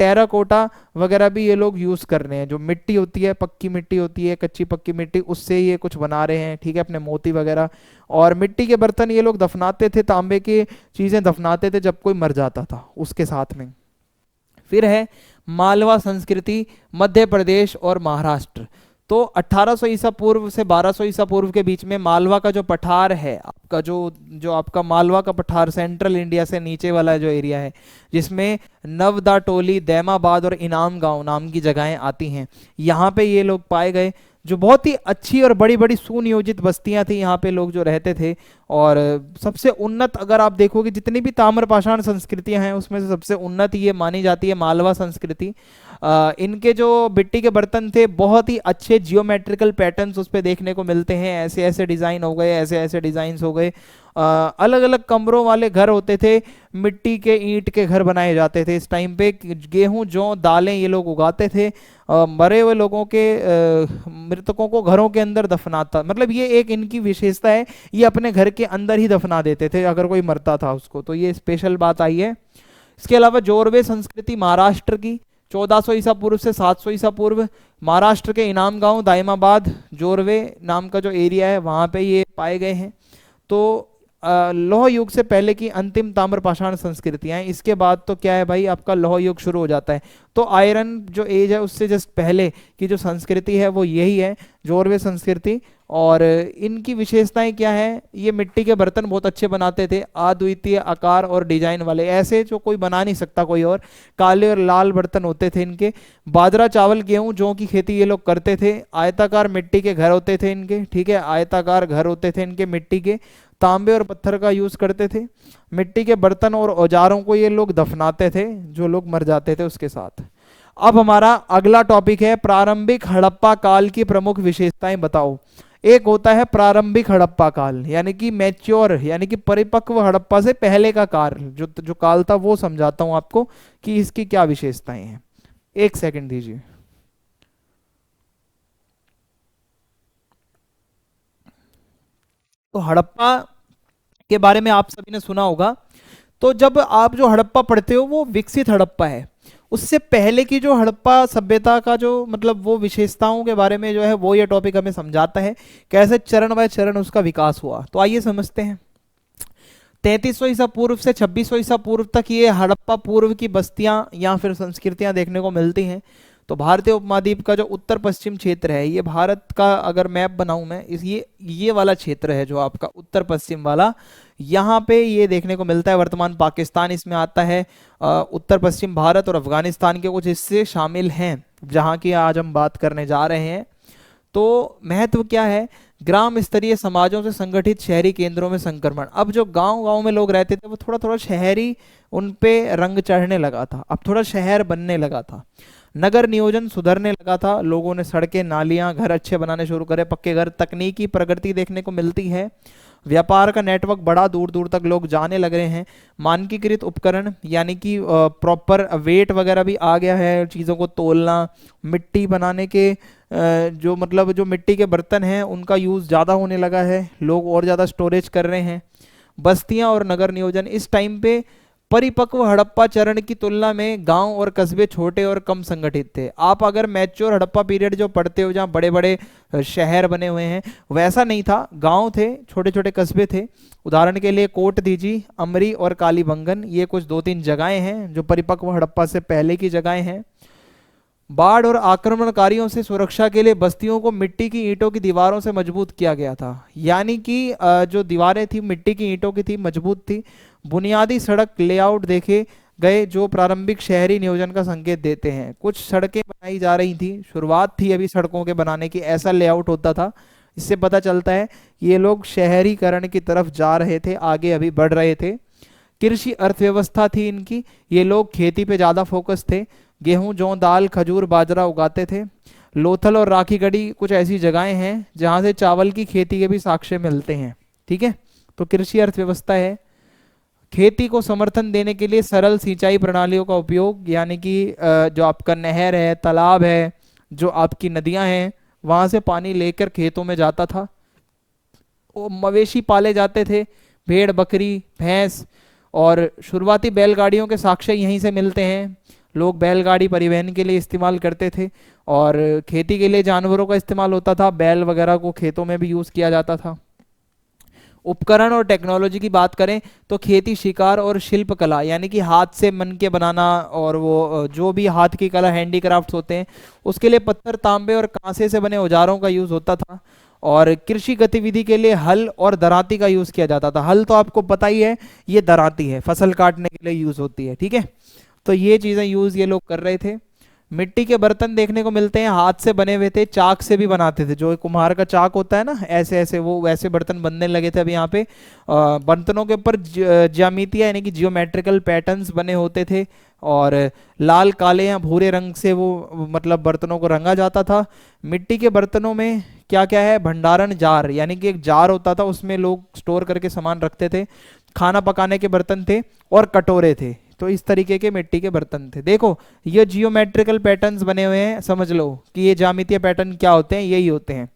टेराकोटा वगैरह भी ये लोग यूज कर रहे हैं, जो मिट्टी होती है, पक्की मिट्टी होती है, कच्ची पक्की मिट्टी, उससे ये कुछ बना रहे हैं, ठीक है, अपने मोती वगैरह। और मिट्टी के बर्तन ये लोग दफनाते थे, तांबे की चीजें दफनाते थे जब कोई मर जाता था उसके साथ में। फिर है मालवा संस्कृति मध्य प्रदेश और महाराष्ट्र, तो 1800 ईसा पूर्व से 1200 ईसा पूर्व के बीच में मालवा का जो पठार है आपका, जो आपका मालवा का पठार सेंट्रल इंडिया से नीचे वाला जो एरिया है, जिसमें नवदा टोली, दैमाबाद और इनाम गांव नाम की जगहें आती हैं, यहाँ पे ये लोग पाए गए। जो बहुत ही अच्छी और बड़ी बड़ी सुनियोजित बस्तियां थी यहाँ पे लोग जो रहते थे। और सबसे उन्नत अगर आप देखोगे जितनी भी ताम्रपाषाण संस्कृतियां हैं उसमें से सबसे उन्नत ये मानी जाती है मालवा संस्कृति। इनके जो मिट्टी के बर्तन थे बहुत ही अच्छे जियोमेट्रिकल पैटर्न्स उस पे देखने को मिलते हैं, ऐसे ऐसे डिजाइन हो गए, ऐसे ऐसे डिजाइन हो गए। अलग अलग कमरों वाले घर होते थे, मिट्टी के ईंट के घर बनाए जाते थे। इस टाइम पे गेहूं जौ दालें ये लोग उगाते थे। मरे हुए लोगों के मृतकों को घरों के अंदर दफनाता, मतलब ये एक इनकी विशेषता है, ये अपने घर के अंदर ही दफना देते थे अगर कोई मरता था उसको, तो ये स्पेशल बात आई है। इसके अलावा जोरवे संस्कृति महाराष्ट्र की 1400 ईसा पूर्व से 700 ईसा पूर्व, महाराष्ट्र के इनाम गांव दाइमाबाद जोरवे नाम का जो एरिया है वहां पे ये पाए गए हैं। तो लौह युग से पहले की अंतिम ताम्रपाषाण संस्कृतियां हैं। इसके बाद तो क्या है भाई, आपका लौह युग शुरू हो जाता है। तो आयरन जो एज है उससे जस्ट पहले की जो संस्कृति है वो यही है, जोरवे संस्कृति। और इनकी विशेषताएं क्या है, ये मिट्टी के बर्तन बहुत अच्छे बनाते थे, अद्वितीय आकार और डिजाइन वाले, ऐसे जो कोई बना नहीं सकता कोई और। काले और लाल बर्तन होते थे इनके। बाजरा चावल गेहूं जौ की खेती ये लोग करते थे। आयताकार मिट्टी के घर होते थे इनके, ठीक है, आयताकार घर होते थे इनके मिट्टी के। तांबे और पत्थर का यूज करते थे। मिट्टी के बर्तन और औजारों को ये लोग दफनाते थे जो लोग मर जाते थे उसके साथ। अब हमारा अगला टॉपिक है प्रारंभिक हड़प्पा काल की प्रमुख विशेषताएं बताओ। एक होता है प्रारंभिक हड़प्पा काल, यानी कि मैच्योर, यानी कि परिपक्व हड़प्पा से पहले का काल, जो काल था वो समझाता हूं आपको कि इसकी क्या विशेषताएं हैं। एक सेकंड दीजिए। तो हड़प्पा के बारे में आप सभी ने सुना होगा। तो जब आप जो हड़प्पा पढ़ते हो वो विकसित हड़प्पा है। उससे पहले की जो हड़प्पा सभ्यता का जो मतलब वो विशेषताओं के बारे में जो है वो ये टॉपिक हमें समझाता है कैसे चरण बाय चरण उसका विकास हुआ। तो आइए समझते हैं। 3300 ईसा पूर्व से 2600 ईसा पूर्व तक ये हड़प्पा पूर्व की बस्तियां या फिर संस्कृतियां देखने को मिलती हैं। तो भारतीय उपमहाद्वीप का जो उत्तर पश्चिम क्षेत्र है, ये भारत का अगर मैप बनाऊं मैं, इस ये वाला क्षेत्र है जो आपका उत्तर पश्चिम वाला, यहाँ पे ये देखने को मिलता है। वर्तमान पाकिस्तान इसमें आता है। उत्तर पश्चिम भारत और अफगानिस्तान के कुछ हिस्से शामिल हैं जहाँ की आज हम बात करने जा रहे हैं। तो महत्व क्या है, ग्राम स्तरीय समाजों से संगठित शहरी केंद्रों में संक्रमण। अब जो गांव गांव में लोग रहते थे वो थोड़ा थोड़ा शहरी उन पे रंग चढ़ने लगा था, अब थोड़ा शहर बनने लगा था। नगर नियोजन सुधरने लगा था, लोगों ने सड़कें नालियां घर अच्छे बनाने शुरू करे, पक्के घर। तकनीकी प्रगति देखने को मिलती है। व्यापार का नेटवर्क बड़ा दूर दूर तक लोग जाने लग रहे हैं। मानकीकृत उपकरण यानी कि प्रॉपर वेट वगैरह भी आ गया है, चीज़ों को तोलना। मिट्टी बनाने के जो मतलब जो मिट्टी के बर्तन हैं उनका यूज़ ज़्यादा होने लगा है, लोग और ज़्यादा स्टोरेज कर रहे हैं। बस्तियां और नगर नियोजन, इस टाइम पे परिपक्व हड़प्पा चरण की तुलना में गांव और कस्बे छोटे और कम संगठित थे। आप अगर मैच्योर हड़प्पा पीरियड जो पढ़ते हो जहाँ बड़े बड़े शहर बने हुए हैं, वैसा नहीं था, गांव थे, छोटे छोटे कस्बे थे। उदाहरण के लिए कोट दीजी, अमरी और कालीबंगन, ये कुछ 2-3 जगहें हैं जो परिपक्व हड़प्पा से पहले की जगहें हैं। बाढ़ और आक्रमणकारियों से सुरक्षा के लिए बस्तियों को मिट्टी की ईंटों की दीवारों से मजबूत किया गया था, यानी कि जो दीवारें थी मिट्टी की ईंटों की थी, मजबूत थी। बुनियादी सड़क लेआउट देखे गए जो प्रारंभिक शहरी नियोजन का संकेत देते हैं। कुछ सड़कें बनाई जा रही थी, शुरुआत थी अभी सड़कों के बनाने की, ऐसा लेआउट होता था। इससे पता चलता है ये लोग शहरीकरण की तरफ जा रहे थे, आगे अभी बढ़ रहे थे। कृषि अर्थव्यवस्था थी इनकी, ये लोग खेती पे ज़्यादा फोकस थे। गेहूं जौ दाल खजूर बाजरा उगाते थे। लोथल और राखीगढ़ी कुछ ऐसी जगहें हैं जहां से चावल की खेती के भी साक्ष्य मिलते हैं, ठीक है। तो कृषि अर्थव्यवस्था है। खेती को समर्थन देने के लिए सरल सिंचाई प्रणालियों का उपयोग, यानी कि जो आपका नहर है, तालाब है, जो आपकी नदियां हैं, वहां से पानी लेकर खेतों में जाता था। वो मवेशी पाले जाते थे, भेड़ बकरी भैंस, और शुरुआती बैलगाड़ियों के साक्ष्य यहीं से मिलते हैं। लोग बैलगाड़ी परिवहन के लिए इस्तेमाल करते थे और खेती के लिए जानवरों का इस्तेमाल होता था, बैल वगैरह को खेतों में भी यूज़ किया जाता था। उपकरण और टेक्नोलॉजी की बात करें तो खेती शिकार और शिल्प कला, यानी कि हाथ से मन के बनाना और वो जो भी हाथ की कला हैंडीक्राफ्ट्स होते हैं उसके लिए पत्थर तांबे और कांसे से बने औजारों का यूज़ होता था। और कृषि गतिविधि के लिए हल और दराती का यूज़ किया जाता था। हल तो आपको पता ही है, ये दराती है, फसल काटने के लिए यूज़ होती है, ठीक है। तो ये चीज़ें यूज़ ये लोग कर रहे थे। मिट्टी के बर्तन देखने को मिलते हैं, हाथ से बने हुए थे, चाक से भी बनाते थे, जो कुम्हार का चाक होता है ना, ऐसे ऐसे वो वैसे बर्तन बनने लगे थे। अब यहाँ पे बर्तनों के ऊपर ज्यामिति यानी कि जियोमेट्रिकल पैटर्न्स बने होते थे, और लाल काले या भूरे रंग से वो मतलब बर्तनों को रंगा जाता था। मिट्टी के बर्तनों में क्या क्या है, भंडारण जार यानी कि एक जार होता था, उसमें लोग स्टोर करके सामान रखते थे, खाना पकाने के बर्तन थे, और कटोरे थे। तो इस तरीके के मिट्टी के बर्तन थे। देखो ये जियोमेट्रिकल पैटर्न्स बने हुए हैं, समझ लो कि ये ज्यामितीय पैटर्न क्या होते हैं, यही होते हैं,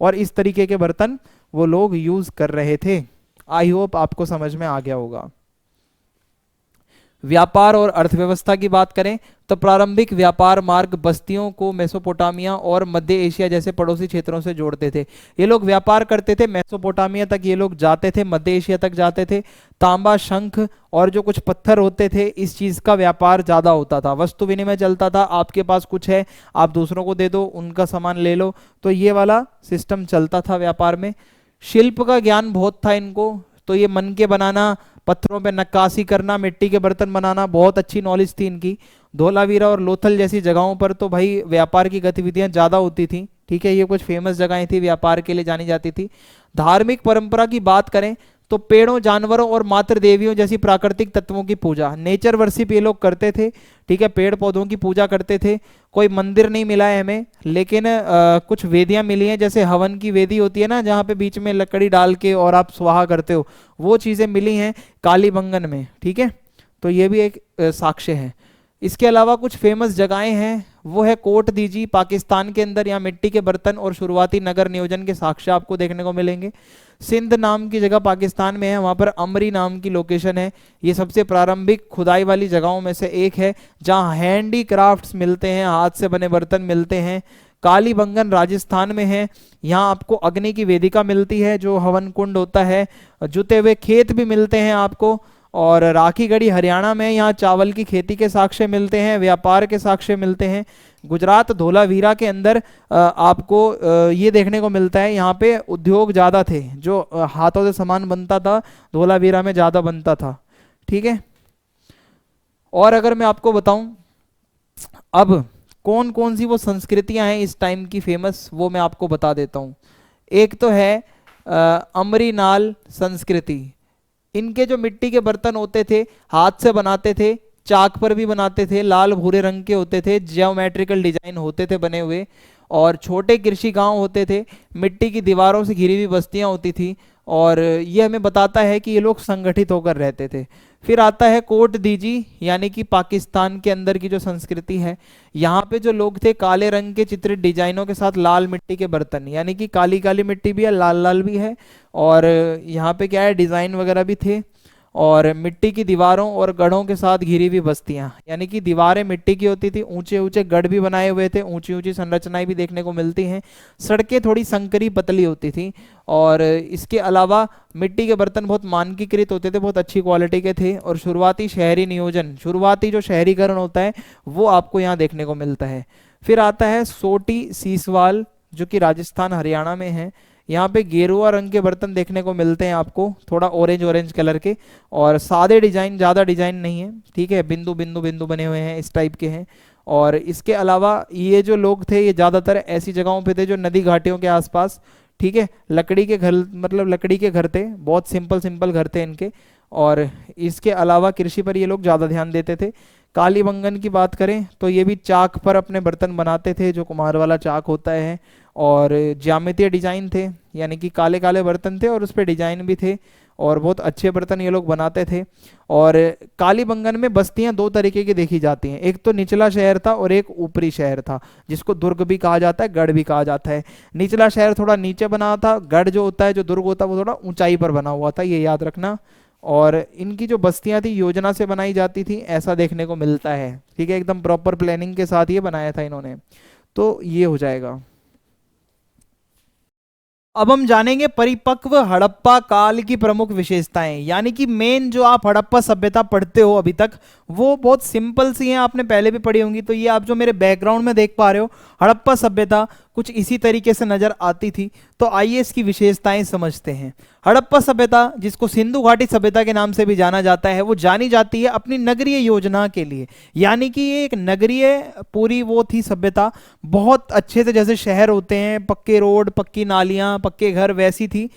और इस तरीके के बर्तन वो लोग यूज कर रहे थे। आई होप आपको समझ में आ गया होगा। व्यापार और अर्थव्यवस्था की बात करें तो प्रारंभिक व्यापार मार्ग बस्तियों को मेसोपोटामिया और मध्य एशिया जैसे पड़ोसी क्षेत्रों से जोड़ते थे। ये लोग व्यापार करते थे, मेसोपोटामिया तक ये लोग जाते थे, मध्य एशिया तक जाते थे। तांबा, शंख और जो कुछ पत्थर होते थे, इस चीज का व्यापार ज्यादा होता था, वस्तु विनिमय चलता था। आपके पास कुछ है, आप दूसरों को दे दो, उनका सामान ले लो, तो ये वाला सिस्टम चलता था व्यापार में। शिल्प का ज्ञान बहुत था इनको, तो ये मन के बनाना, पत्थरों पे नक्काशी करना, मिट्टी के बर्तन बनाना, बहुत अच्छी नॉलेज थी इनकी। धोलावीरा और लोथल जैसी जगहों पर तो भाई व्यापार की गतिविधियां ज्यादा होती थी। ठीक है, ये कुछ फेमस जगहें थी, व्यापार के लिए जानी जाती थी। धार्मिक परंपरा की बात करें तो पेड़ों, जानवरों और मातृ देवियों जैसी प्राकृतिक तत्वों की पूजा, नेचर वर्शिप ये लोग करते थे। ठीक है, पेड़ पौधों की पूजा करते थे। कोई मंदिर नहीं मिला है हमें, लेकिन कुछ वेदियां मिली हैं, जैसे हवन की वेदी होती है ना, जहाँ पे बीच में लकड़ी डाल के और आप स्वाहा करते हो, वो चीजें मिली हैं कालीबंगन में। ठीक है, तो ये भी एक साक्ष्य है। इसके अलावा कुछ फेमस जगहें हैं, वो है कोट दीजी पाकिस्तान के अंदर, यहाँ मिट्टी के बर्तन और शुरुआती नगर नियोजन के साक्ष्य आपको देखने को मिलेंगे। सिंध नाम की जगह पाकिस्तान में है, वहाँ पर अमरी नाम की लोकेशन है। ये सबसे प्रारंभिक खुदाई वाली जगहों में से एक है, जहाँ हैंडी क्राफ्ट्स मिलते हैं, हाथ से बने बर्तन मिलते हैं। कालीबंगन राजस्थान में है, यहाँ आपको अग्नि की वेदिका मिलती है, जो हवन कुंड होता है। जुते हुए खेत भी मिलते हैं आपको। और राखीगढ़ी हरियाणा में, यहाँ चावल की खेती के साक्ष्य मिलते हैं, व्यापार के साक्ष्य मिलते हैं। गुजरात धोलावीरा के अंदर आपको ये देखने को मिलता है, यहाँ पे उद्योग ज़्यादा थे, जो हाथों से सामान बनता था, धोलावीरा में ज़्यादा बनता था। ठीक है, और अगर मैं आपको बताऊं अब कौन कौन सी वो संस्कृतियां हैं इस टाइम की फेमस, वो मैं आपको बता देता हूं। एक तो है अमरीनाल संस्कृति। इनके जो मिट्टी के बर्तन होते थे, हाथ से बनाते थे, चाक पर भी बनाते थे, लाल भूरे रंग के होते थे, ज्योमेट्रिकल डिजाइन होते थे बने हुए, और छोटे कृषि गांव होते थे, मिट्टी की दीवारों से घिरी हुई बस्तियां होती थी, और ये हमें बताता है कि ये लोग संगठित होकर रहते थे। फिर आता है कोट दीजी, यानी कि पाकिस्तान के अंदर की जो संस्कृति है, यहाँ पे जो लोग थे, काले रंग के चित्रित डिजाइनों के साथ लाल मिट्टी के बर्तन, यानी कि काली काली मिट्टी भी है, लाल लाल भी है, और यहाँ पे क्या है, डिजाइन वगैरह भी थे। और मिट्टी की दीवारों और गढ़ों के साथ घिरी हुई बस्तियां, यानी कि दीवारें मिट्टी की होती थी, ऊंचे ऊंचे गढ़ भी बनाए हुए थे, ऊंची ऊंची संरचनाएं भी देखने को मिलती हैं। सड़कें थोड़ी संकरी पतली होती थी, और इसके अलावा मिट्टी के बर्तन बहुत मानकीकृत होते थे, बहुत अच्छी क्वालिटी के थे। और शुरुआती शहरी नियोजन, शुरुआती जो शहरीकरण होता है, वो आपको यहाँ देखने को मिलता है। फिर आता है सोटी सीसवाल, जो कि राजस्थान हरियाणा में है। यहाँ पे गेरुआ रंग के बर्तन देखने को मिलते हैं आपको, थोड़ा ऑरेंज ऑरेंज कलर के, और सादे डिजाइन, ज़्यादा डिजाइन नहीं है। ठीक है, बिंदु बिंदु बिंदु बने हुए हैं, इस टाइप के हैं। और इसके अलावा ये जो लोग थे, ये ज़्यादातर ऐसी जगहों पे थे जो नदी घाटियों के आसपास। ठीक है, लकड़ी के घर, मतलब लकड़ी के घर थे, बहुत सिंपल सिंपल घर थे इनके। और इसके अलावा कृषि पर ये लोग ज़्यादा ध्यान देते थे। कालीबंगन की बात करें तो ये भी चाक पर अपने बर्तन बनाते थे, जो कुम्हार वाला चाक होता है, और ज्यामितीय डिजाइन थे, यानी कि काले काले बर्तन थे और उस पर डिजाइन भी थे, और बहुत अच्छे बर्तन ये लोग बनाते थे। और कालीबंगन में बस्तियां दो तरीके की देखी जाती हैं, एक तो निचला शहर था और एक ऊपरी शहर था, जिसको दुर्ग भी कहा जाता है, गढ़ भी कहा जाता है। निचला शहर थोड़ा नीचे बना था, गढ़ जो होता है, जो दुर्ग होता है, वो थोड़ा ऊंचाई पर बना हुआ था, ये याद रखना। और इनकी जो बस्तियां थी योजना से बनाई जाती थी, ऐसा देखने को मिलता है। ठीक है, एकदम प्रॉपर प्लानिंग के साथ ये बनाया था इन्होंने। तो ये हो जाएगा। अब हम जानेंगे परिपक्व हड़प्पा काल की प्रमुख विशेषताएं, यानी कि मेन जो आप हड़प्पा सभ्यता पढ़ते हो अभी तक, वो बहुत सिंपल सी हैं, आपने पहले भी पढ़ी होंगी। तो ये आप जो मेरे बैकग्राउंड में देख पा रहे हो, हड़प्पा सभ्यता कुछ इसी तरीके से नजर आती थी। तो आइए इसकी विशेषताएं समझते हैं। हड़प्पा सभ्यता, जिसको सिंधु घाटी सभ्यता के नाम से भी जाना जाता है, वो जानी जाती है अपनी नगरीय योजना के लिए। यानी कि ये एक नगरीय पूरी वो थी सभ्यता, बहुत अच्छे से, जैसे शहर होते हैं, पक्के रोड, पक्की नालियां, पक्के घर, वैसी थी।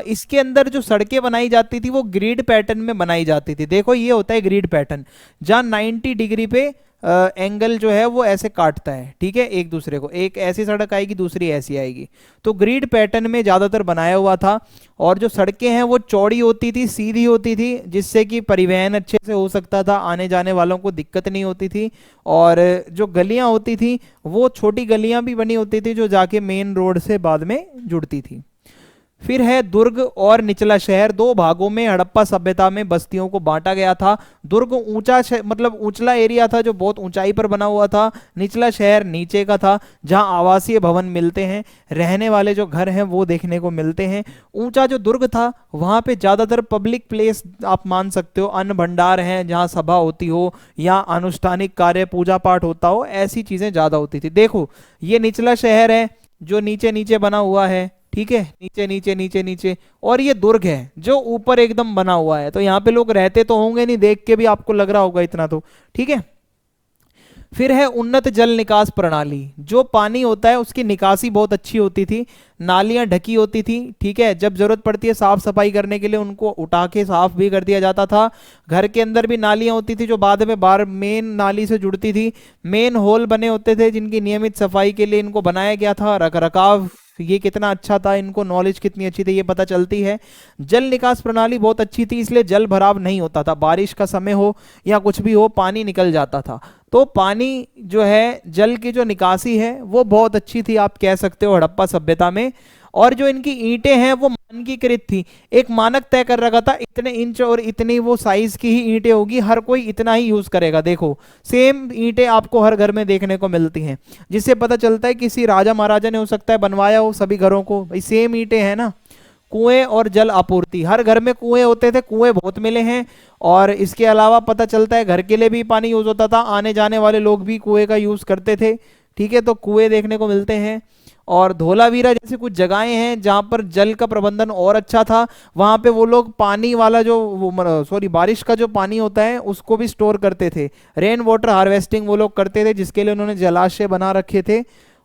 इसके अंदर जो सड़कें बनाई जाती थी वो ग्रिड पैटर्न में बनाई जाती थी। देखो ये होता है ग्रिड पैटर्न, जहाँ 90 डिग्री पे एंगल जो है वो ऐसे काटता है, ठीक है, एक दूसरे को। एक ऐसी सड़क आएगी, दूसरी ऐसी आएगी, तो ग्रिड पैटर्न में ज़्यादातर बनाया हुआ था। और जो सड़कें हैं वो चौड़ी होती थी, सीधी होती थी, जिससे कि परिवहन अच्छे से हो सकता था, आने जाने वालों को दिक्कत नहीं होती थी। और जो गलियां होती थी वो छोटी गलियां भी बनी होती थी, जो जाके मेन रोड से बाद में जुड़ती थी। फिर है दुर्ग और निचला शहर। दो भागों में हड़प्पा सभ्यता में बस्तियों को बांटा गया था। दुर्ग ऊंचा मतलब ऊंचला एरिया था जो बहुत ऊंचाई पर बना हुआ था। निचला शहर नीचे का था, जहां आवासीय भवन मिलते हैं, रहने वाले जो घर हैं वो देखने को मिलते हैं। ऊंचा जो दुर्ग था वहां पे ज्यादातर पब्लिक प्लेस आप मान सकते हो, अन्न भंडार हैं जहां सभा होती हो या अनुष्ठानिक कार्य, पूजा पाठ होता हो, ऐसी चीजें ज्यादा होती थी। देखो ये निचला शहर है जो नीचे नीचे बना हुआ है, ठीक है, नीचे नीचे नीचे नीचे। और ये दुर्ग है जो ऊपर एकदम बना हुआ है। तो यहाँ पे लोग रहते तो होंगे नहीं, देख के भी आपको लग रहा होगा इतना तो, ठीक है। फिर है उन्नत जल निकास प्रणाली। जो पानी होता है उसकी निकासी बहुत अच्छी होती थी, नालियां ढकी होती थी, ठीक है। जब जरूरत पड़ती है साफ सफाई करने के लिए उनको उठा के साफ भी कर दिया जाता था। घर के अंदर भी नालियां होती थी जो बाद में बाहर मेन नाली से जुड़ती थी। मेन होल बने होते थे जिनकी नियमित सफाई के लिए इनको बनाया गया था। रख रखाव ये कितना अच्छा था, इनको नॉलेज कितनी अच्छी थी ये पता चलती है। जल निकास प्रणाली बहुत अच्छी थी, इसलिए जल भराव नहीं होता था। बारिश का समय हो या कुछ भी हो, पानी निकल जाता था। तो पानी जो है, जल की जो निकासी है वो बहुत अच्छी थी, आप कह सकते हो, हड़प्पा सभ्यता में। और जो इनकी ईंटें हैं वो मानकीकृत थी। एक मानक तय कर रखा था, इतने इंच और इतनी वो साइज की ही ईंटें होगी, हर कोई इतना ही यूज करेगा। देखो सेम ईंटें आपको हर घर में देखने को मिलती हैं, जिससे पता चलता है किसी राजा महाराजा ने हो सकता है बनवाया हो सभी घरों को। भाई सेम ईंटें हैं ना। कुएं और जल आपूर्ति, हर घर में कुएं होते थे, कुएं बहुत मिले हैं। और इसके अलावा पता चलता है घर के लिए भी पानी यूज होता था, आने जाने वाले लोग भी कुएं का यूज करते थे, ठीक है। तो कुएं देखने को मिलते हैं। और धोलावीरा जैसी कुछ जगहें हैं जहां पर जल का प्रबंधन और अच्छा था। वहां पे वो लोग पानी वाला जो बारिश का जो पानी होता है उसको भी स्टोर करते थे। रेन वाटर हार्वेस्टिंग वो लोग करते थे, जिसके लिए उन्होंने जलाशय बना रखे थे।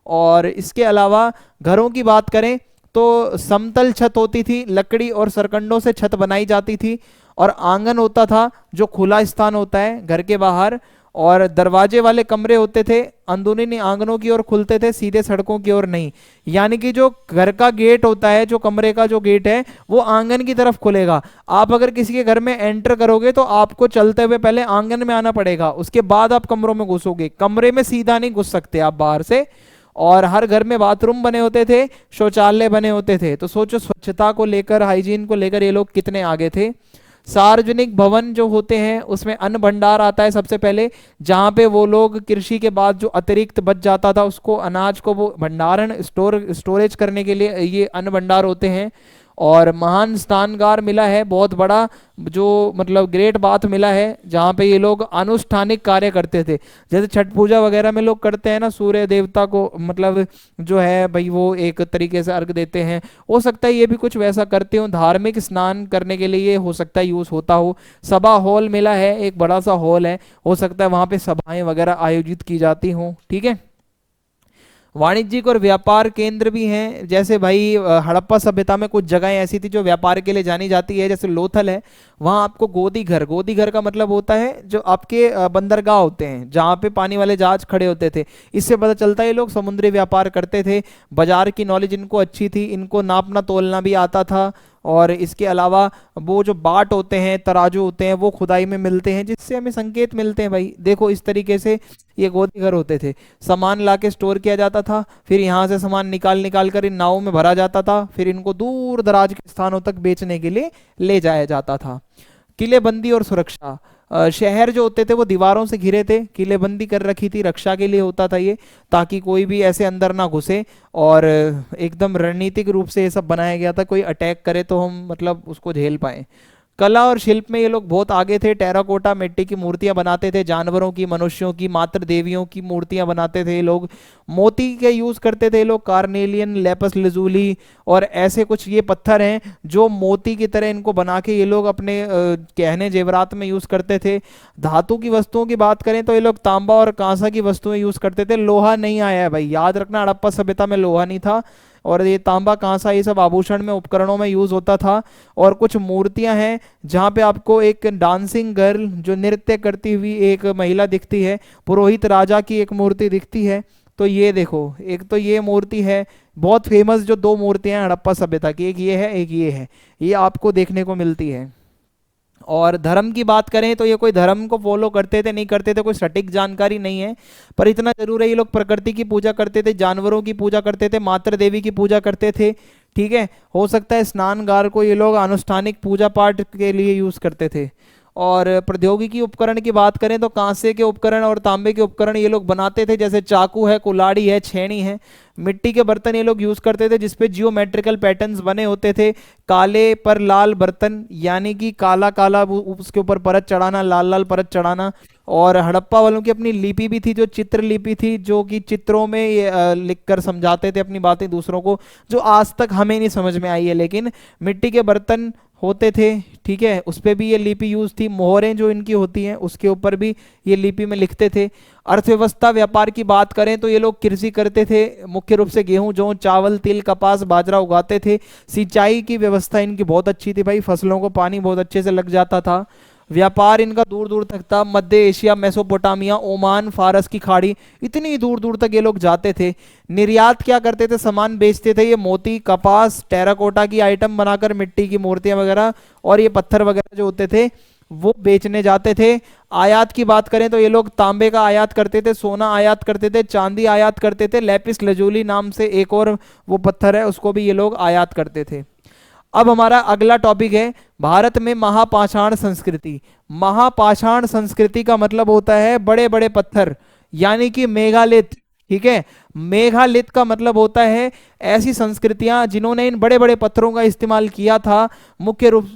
और इसके अलावा घरों की बात करें तो समतल छत होती थी, लकड़ी और सरकंडों से छत बनाई जाती थी। और आंगन होता था जो खुला स्थान होता है घर के बाहर। और दरवाजे वाले कमरे होते थे, अंदरूनी आंगनों की ओर खुलते थे, सीधे सड़कों की ओर नहीं। यानी कि जो घर का गेट होता है, जो कमरे का जो गेट है वो आंगन की तरफ खुलेगा। आप अगर किसी के घर में एंटर करोगे तो आपको चलते हुए पहले आंगन में आना पड़ेगा, उसके बाद आप कमरों में घुसोगे। कमरे में सीधा नहीं घुस सकते आप बाहर से। और हर घर में बाथरूम बने होते थे, शौचालय बने होते थे। तो सोचो स्वच्छता को लेकर, हाइजीन को लेकर ये लोग कितने आगे थे। सार्वजनिक भवन जो होते हैं उसमें अन्न भंडार आता है सबसे पहले, जहां पे वो लोग कृषि के बाद जो अतिरिक्त बच जाता था उसको, अनाज को, वो भंडारण स्टोरेज करने के लिए ये अन्न भंडार होते हैं। और महान स्नानगार मिला है बहुत बड़ा, जो मतलब ग्रेट बाथ मिला है, जहाँ पे ये लोग अनुष्ठानिक कार्य करते थे। जैसे छठ पूजा वगैरह में लोग करते हैं ना, सूर्य देवता को मतलब जो है भाई वो एक तरीके से अर्घ देते हैं। हो सकता है ये भी कुछ वैसा करते हो, धार्मिक स्नान करने के लिए ये हो सकता है यूज होता हो। सभा हॉल मिला है, एक बड़ा सा हॉल है, हो सकता है वहाँ पे सभाएं वगैरह आयोजित की जाती हों, ठीक है। वाणिज्यिक और व्यापार केंद्र भी हैं। जैसे भाई हड़प्पा सभ्यता में कुछ जगहें ऐसी थी जो व्यापार के लिए जानी जाती है, जैसे लोथल है, वहाँ आपको गोदी घर का मतलब होता है जो आपके बंदरगाह होते हैं, जहाँ पे पानी वाले जहाज खड़े होते थे। इससे पता चलता है ये लोग समुद्री व्यापार करते थे। बाजार की नॉलेज इनको अच्छी थी, इनको नापना तोलना भी आता था। और इसके अलावा वो जो बाट होते हैं, तराजू होते हैं, वो खुदाई में मिलते हैं, जिससे हमें संकेत मिलते हैं। भाई देखो इस तरीके से ये गोदी घर होते थे। सामान लाके स्टोर किया जाता था, फिर यहाँ से सामान निकाल निकाल कर इन नावों में भरा जाता था, फिर इनको दूर दराज के स्थानों तक बेचने के लिए ले जाया जाता था। किलेबंदी और सुरक्षा, शहर जो होते थे वो दीवारों से घिरे थे, किलेबंदी कर रखी थी, रक्षा के लिए होता था ये, ताकि कोई भी ऐसे अंदर ना घुसे। और एकदम रणनीतिक रूप से ये सब बनाया गया था, कोई अटैक करे तो हम मतलब उसको झेल पाए। कला और शिल्प में ये लोग बहुत आगे थे। टेराकोटा मिट्टी की मूर्तियां बनाते थे, जानवरों की, मनुष्यों की, मातृ देवियों की मूर्तियां बनाते थे ये लोग। मोती के यूज करते थे ये लोग, कार्नेलियन, लेपस लजुली और ऐसे कुछ ये पत्थर हैं जो मोती की तरह इनको बना के ये लोग अपने गहने जेवरात में यूज करते थे। धातु की वस्तुओं की बात करें तो ये लोग तांबा और कांसा की वस्तुएं यूज करते थे। लोहा नहीं आया है भाई, याद रखना, हड़प्पा सभ्यता में लोहा नहीं था, और ये तांबा कांसा ये सब आभूषण में, उपकरणों में यूज होता था। और कुछ मूर्तियां हैं जहां पे आपको एक डांसिंग गर्ल जो नृत्य करती हुई एक महिला दिखती है, पुरोहित राजा की एक मूर्ति दिखती है। तो ये देखो, एक तो ये मूर्ति है बहुत फेमस, जो दो मूर्तियां हैं हड़प्पा सभ्यता की, एक ये है एक ये है, ये आपको देखने को मिलती है। और धर्म की बात करें तो ये कोई धर्म को फॉलो करते थे नहीं करते थे, कोई सटीक जानकारी नहीं है, पर इतना जरूर है ये लोग प्रकृति की पूजा करते थे, जानवरों की पूजा करते थे, मातृ देवी की पूजा करते थे। ठीक है, हो सकता है स्नानगार को ये लोग अनुष्ठानिक पूजा पाठ के लिए यूज करते थे। और प्रौद्योगिकी उपकरण की बात करें तो कांसे के उपकरण और तांबे के उपकरण ये लोग बनाते थे, जैसे चाकू है, कुल्हाड़ी है, छेनी है। मिट्टी के बर्तन ये लोग यूज करते थे जिसपे जियोमेट्रिकल पैटर्न्स बने होते थे। काले पर लाल बर्तन, यानी कि काला काला उसके ऊपर परत चढ़ाना, लाल लाल परत चढ़ाना। और हड़प्पा वालों की अपनी लिपि भी थी, जो चित्र लिपि थी, जो कि चित्रों में ये लिखकर समझाते थे अपनी बातें दूसरों को, जो आज तक हमें नहीं समझ में आई है, लेकिन मिट्टी के बर्तन होते थे। ठीक है, उस पे भी ये लिपि यूज थी। मोहरें जो इनकी होती हैं उसके ऊपर भी ये लिपि में लिखते थे। अर्थव्यवस्था व्यापार की बात करें तो ये लोग कृषि करते थे, मुख्य रूप से गेहूं, जौ, चावल, तिल, कपास, बाजरा उगाते थे। सिंचाई की व्यवस्था इनकी बहुत अच्छी थी भाई, फसलों को पानी बहुत अच्छे से लग जाता था। व्यापार इनका दूर दूर तक था, मध्य एशिया, मेसोपोटामिया, ओमान, फारस की खाड़ी, इतनी दूर दूर तक ये लोग जाते थे। निर्यात क्या करते थे, सामान बेचते थे, ये मोती, कपास, टेराकोटा की आइटम बनाकर, मिट्टी की मूर्तियां वगैरह और ये पत्थर वगैरह जो होते थे वो बेचने जाते थे। आयात की बात करें तो ये लोग तांबे का आयात करते थे, सोना आयात करते थे, चांदी आयात करते थे, लेपिस लजूली नाम से एक और वो पत्थर है उसको भी ये लोग आयात करते थे। अब हमारा अगला टॉपिक है भारत में महापाषाण संस्कृति। महापाषाण संस्कृति का मतलब होता है बड़े बड़े पत्थर, यानी कि मेगालिथ। ठीक है, मेगालिथ का मतलब होता है ऐसी संस्कृतियां जिन्होंने इन बड़े बड़े पत्थरों का इस्तेमाल किया था, मुख्य रूप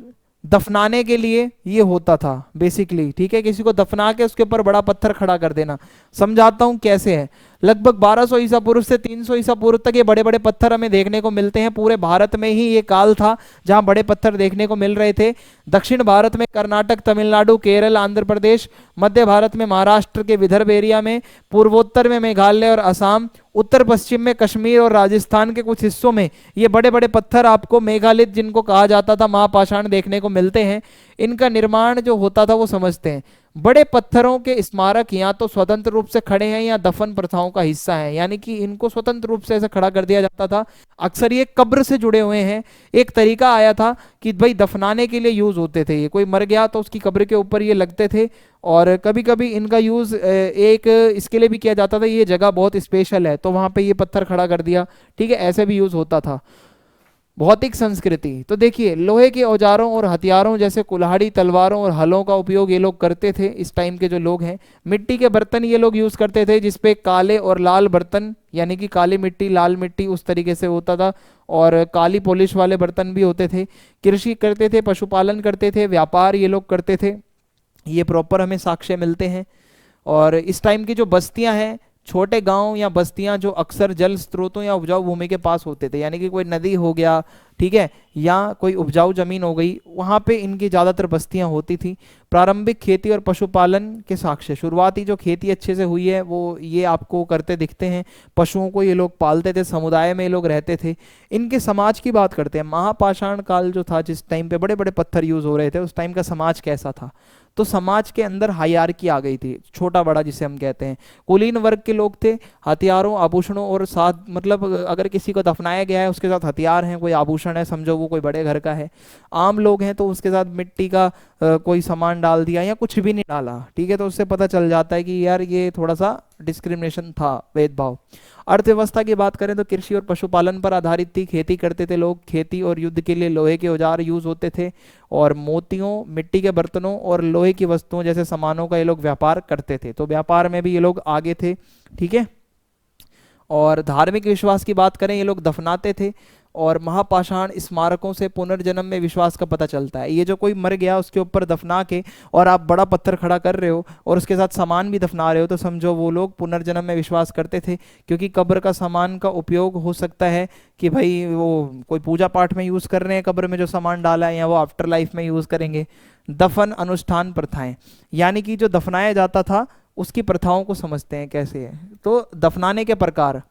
दफनाने के लिए ये होता था बेसिकली। ठीक है, किसी को दफना के उसके ऊपर बड़ा पत्थर खड़ा कर देना। समझाता हूं कैसे है। लगभग 1200 ईसा पूर्व से 300 ईसा पूर्व तक ये बड़े बड़े पत्थर हमें देखने को मिलते हैं। पूरे भारत में ही ये काल था जहां बड़े पत्थर देखने को मिल रहे थे। दक्षिण भारत में कर्नाटक, तमिलनाडु, केरल, आंध्र प्रदेश, मध्य भारत में महाराष्ट्र के विदर्भ एरिया में, पूर्वोत्तर में मेघालय और असम, उत्तर पश्चिम में कश्मीर और राजस्थान के कुछ हिस्सों में ये बड़े बड़े पत्थर आपको मेगालिथ, जिनको कहा जाता था महापाषाण, देखने को मिलते हैं। इनका निर्माण जो होता था वो समझते हैं। बड़े पत्थरों के स्मारक या तो स्वतंत्र रूप से खड़े हैं या दफन प्रथाओं का हिस्सा है, यानी कि इनको स्वतंत्र रूप से ऐसे खड़ा कर दिया जाता था। अक्सर ये कब्र से जुड़े हुए हैं। एक तरीका आया था कि भाई दफनाने के लिए यूज होते थे, ये कोई मर गया तो उसकी कब्र के ऊपर ये लगते थे। और कभी कभी इनका यूज एक इसके लिए भी किया जाता था, ये जगह बहुत स्पेशल है तो वहां पे ये पत्थर खड़ा कर दिया। ठीक है, ऐसे भी यूज होता था। भौतिक संस्कृति तो देखिए, लोहे के औजारों और हथियारों जैसे कुल्हाड़ी, तलवारों और हलों का उपयोग ये लोग करते थे इस टाइम के जो लोग हैं। मिट्टी के बर्तन ये लोग यूज करते थे, जिसपे काले और लाल बर्तन, यानी कि काली मिट्टी, लाल मिट्टी, उस तरीके से होता था। और काली पॉलिश वाले बर्तन भी होते थे। कृषि करते थे, पशुपालन करते थे, व्यापार ये लोग करते थे। ये प्रॉपर हमें साक्ष्य मिलते हैं। और इस टाइम की जो बस्तियां हैं, छोटे गांव या बस्तियां जो अक्सर जल स्रोतों या उपजाऊ भूमि के पास होते थे, यानी कि कोई नदी हो गया, ठीक है, या कोई उपजाऊ जमीन हो गई, वहां पे इनकी ज्यादातर बस्तियां होती थी। प्रारंभिक खेती और पशुपालन के साक्ष्य, शुरुआती जो खेती अच्छे से हुई है वो ये आपको करते दिखते हैं। पशुओं को ये लोग पालते थे, समुदाय में ये लोग रहते थे। इनके समाज की बात करते हैं। महापाषाण काल जो था, जिस टाइम पे बड़े बड़े पत्थर यूज हो रहे थे, उस टाइम का समाज कैसा था? तो समाज के अंदर हायरार्की आ गई थी, छोटा बड़ा जिसे हम कहते हैं। कुलीन वर्ग के लोग थे। हथियारों, आभूषणों और साथ, मतलब अगर किसी को दफनाया गया है उसके साथ हथियार हैं, कोई आभूषण है, समझो वो कोई बड़े घर का है। आम लोग हैं तो उसके साथ मिट्टी का कोई सामान डाल दिया या कुछ भी नहीं डाला, ठीक है, तो उससे पता चल जाता है कि यार ये थोड़ा सा डिस्क्रिमिनेशन था, भेदभाव। अर्थव्यवस्था की बात करें तो कृषि और पशुपालन पर आधारित थी। खेती करते थे लोग। खेती और युद्ध के लिए लोहे के औजार यूज होते थे। और मोतियों, मिट्टी के बर्तनों और लोहे की वस्तुओं जैसे सामानों का ये लोग व्यापार करते थे। तो व्यापार में भी ये लोग आगे थे। ठीक है, और धार्मिक विश्वास की बात करें, ये लोग दफनाते थे। और महापाषाण स्मारकों से पुनर्जन्म में विश्वास का पता चलता है। ये जो कोई मर गया उसके ऊपर दफना के और आप बड़ा पत्थर खड़ा कर रहे हो और उसके साथ सामान भी दफना रहे हो, तो समझो वो लोग पुनर्जन्म में विश्वास करते थे। क्योंकि कब्र का सामान का उपयोग हो सकता है कि भाई वो कोई पूजा पाठ में यूज़ कर रहे हैं कब्र में जो सामान डाला है, या वो आफ्टर लाइफ में यूज़ करेंगे। दफन अनुष्ठान प्रथाएं, यानी कि जो दफनाया जाता था उसकी प्रथाओं को समझते हैं कैसे है। तो दफनाने के प्रकार,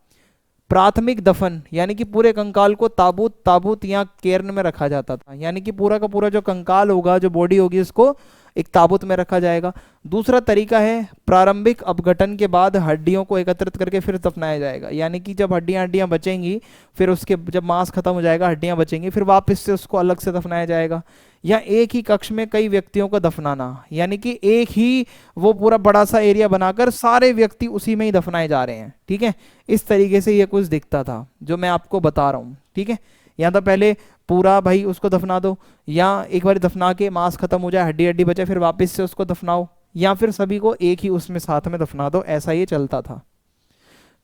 प्राथमिक दफन यानी कि पूरे कंकाल को ताबूत ताबूत या केर्न में रखा जाता था, यानी कि पूरा का पूरा जो कंकाल होगा, जो बॉडी होगी, उसको एक ताबूत में रखा जाएगा। दूसरा तरीका है प्रारंभिक अपघटन के बाद हड्डियों को एकत्रित करके फिर दफनाया जाएगा, यानी कि जब हड्डियां हड्डियां बचेंगी, फिर उसके जब मांस खत्म हो जाएगा, हड्डियां बचेंगी, फिर वापस से उसको अलग से दफनाया जाएगा। या एक ही कक्ष में कई व्यक्तियों को दफनाना, यानी कि एक ही वो पूरा बड़ा सा एरिया बनाकर सारे व्यक्ति उसी में ही दफनाए जा रहे हैं। ठीक है, इस तरीके से ये कुछ दिखता था जो मैं आपको बता रहा हूँ। ठीक है, या तो पहले पूरा भाई उसको दफना दो, या एक बार दफना के मांस खत्म हो जाए, हड्डी हड्डी बचे, फिर वापस से उसको दफनाओ, या फिर सभी को एक ही उसमें साथ में दफना दो। ऐसा ये चलता था।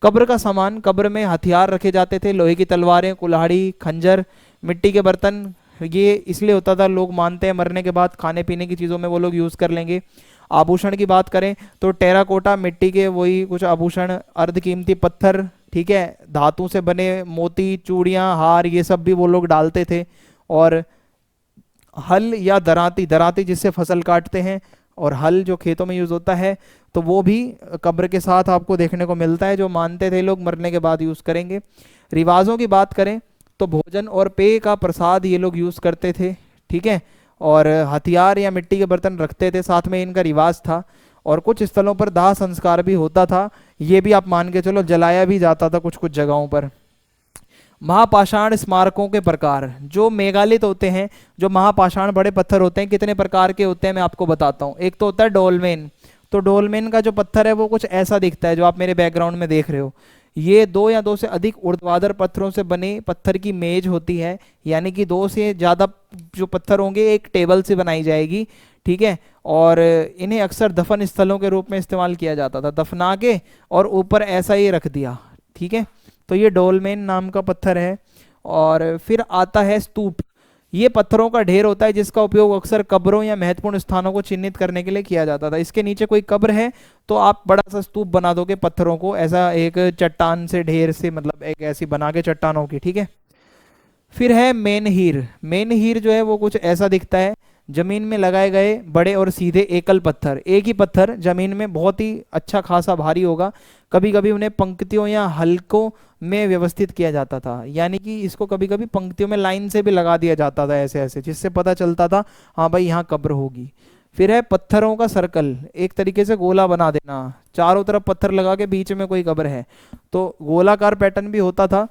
कब्र का सामान, कब्र में हथियार रखे जाते थे, लोहे की तलवारें, कुल्हाड़ी, खंजर, मिट्टी के बर्तन। ये इसलिए होता था, लोग मानते हैं मरने के बाद खाने पीने की चीज़ों में वो लोग यूज़ कर लेंगे। आभूषण की बात करें तो टेराकोटा मिट्टी के वही कुछ आभूषण, अर्धकीमती पत्थर, ठीक है, धातु से बने मोती, चूड़ियाँ, हार, ये सब भी वो लोग डालते थे। और हल या दराती, दराती जिससे फसल काटते हैं, और हल जो खेतों में यूज़ होता है, तो वो भी कब्र के साथ आपको देखने को मिलता है, जो मानते थे लोग मरने के बाद यूज़ करेंगे। रिवाजों की बात करें तो भोजन और पेय का प्रसाद ये लोग यूज़ करते थे। ठीक है, और हथियार या मिट्टी के बर्तन रखते थे, साथ में इनका रिवाज था। और कुछ स्थलों पर दाह संस्कार भी होता था, ये भी आप मान के चलो, जलाया भी जाता था कुछ कुछ जगहों पर। महापाषाण स्मारकों के प्रकार, जो मेगालिथ होते हैं, जो महापाषाण बड़े पत्थर होते हैं, कितने प्रकार के होते हैं मैं आपको बताता हूँ। एक तो होता है डोलमेन। तो डोलमेन का जो पत्थर है वो कुछ ऐसा दिखता है जो आप मेरे बैकग्राउंड में देख रहे हो। ये 2 या 2 से अधिक ऊर्ध्वाधर पत्थरों से बने पत्थर की मेज होती है, यानी कि 2 से ज़्यादा जो पत्थर होंगे एक टेबल से बनाई जाएगी। ठीक है, और इन्हें अक्सर दफन स्थलों के रूप में इस्तेमाल किया जाता था, दफना के और ऊपर ऐसा ही रख दिया। ठीक है, तो ये डोलमेन नाम का पत्थर है। और फिर आता है स्तूप। ये पत्थरों का ढेर होता है जिसका उपयोग अक्सर कब्रों या महत्वपूर्ण स्थानों को चिन्हित करने के लिए किया जाता था। इसके नीचे कोई कब्र है तो आप बड़ा सा स्तूप बना दोगे पत्थरों को, ऐसा एक चट्टान से, ढेर से, मतलब एक ऐसी बना के चट्टानों की। ठीक है, फिर है मेनहीर। मेनहीर जो है वो कुछ ऐसा दिखता है, जमीन में लगाए गए बड़े और सीधे एकल पत्थर, एक ही पत्थर जमीन में बहुत ही अच्छा खासा भारी होगा। कभी कभी उन्हें पंक्तियों या हलकों में व्यवस्थित किया जाता था, यानी कि इसको कभी कभी पंक्तियों में लाइन से भी लगा दिया जाता था ऐसे ऐसे, जिससे पता चलता था हाँ भाई यहाँ कब्र होगी। फिर है पत्थरों का सर्कल, एक तरीके से गोला बना देना, चारों तरफ पत्थर लगा के बीच में कोई कब्र है, तो गोलाकार पैटर्न भी होता था।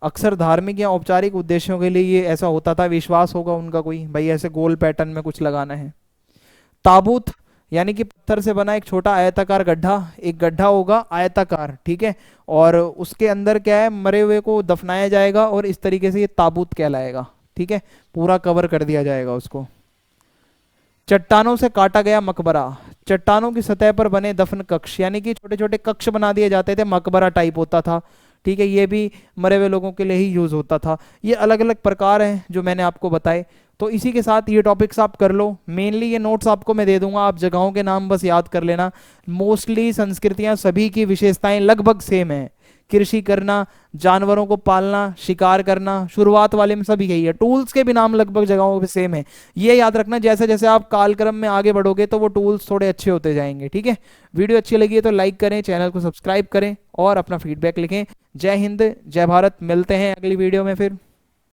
अक्सर धार्मिक या औपचारिक उद्देश्यों के लिए ये ऐसा होता था, विश्वास होगा उनका कोई भाई ऐसे गोल पैटर्न में कुछ लगाना है। ताबूत, यानी कि पत्थर से बना एक छोटा आयताकार गड्ढा, एक गड्ढा होगा आयताकार। ठीक है, और उसके अंदर क्या है, मरे हुए को दफनाया जाएगा और इस तरीके से ये ताबूत कहलाएगा। ठीक है, पूरा कवर कर दिया जाएगा उसको। चट्टानों से काटा गया मकबरा, चट्टानों की सतह पर बने दफन कक्ष, यानी कि छोटे छोटे कक्ष बना दिए जाते थे, मकबरा टाइप होता था। ठीक है, ये भी मरे हुए लोगों के लिए ही यूज होता था। ये अलग अलग प्रकार हैं जो मैंने आपको बताए। तो इसी के साथ ये टॉपिक्स आप कर लो। मेनली ये नोट्स आपको मैं दे दूंगा, आप जगहों के नाम बस याद कर लेना। मोस्टली संस्कृतियां सभी की विशेषताएं लगभग सेम है। कृषि करना, जानवरों को पालना, शिकार करना, शुरुआत वाले में सभी यही है। टूल्स के भी नाम लगभग जगहों पे सेम है। ये याद रखना, जैसे जैसे आप कालक्रम में आगे बढ़ोगे तो वो टूल्स थोड़े अच्छे होते जाएंगे। ठीक है, वीडियो अच्छी लगी है तो लाइक करें, चैनल को सब्सक्राइब करें और अपना फीडबैक लिखें। जय हिंद, जय भारत। मिलते हैं अगली वीडियो में फिर।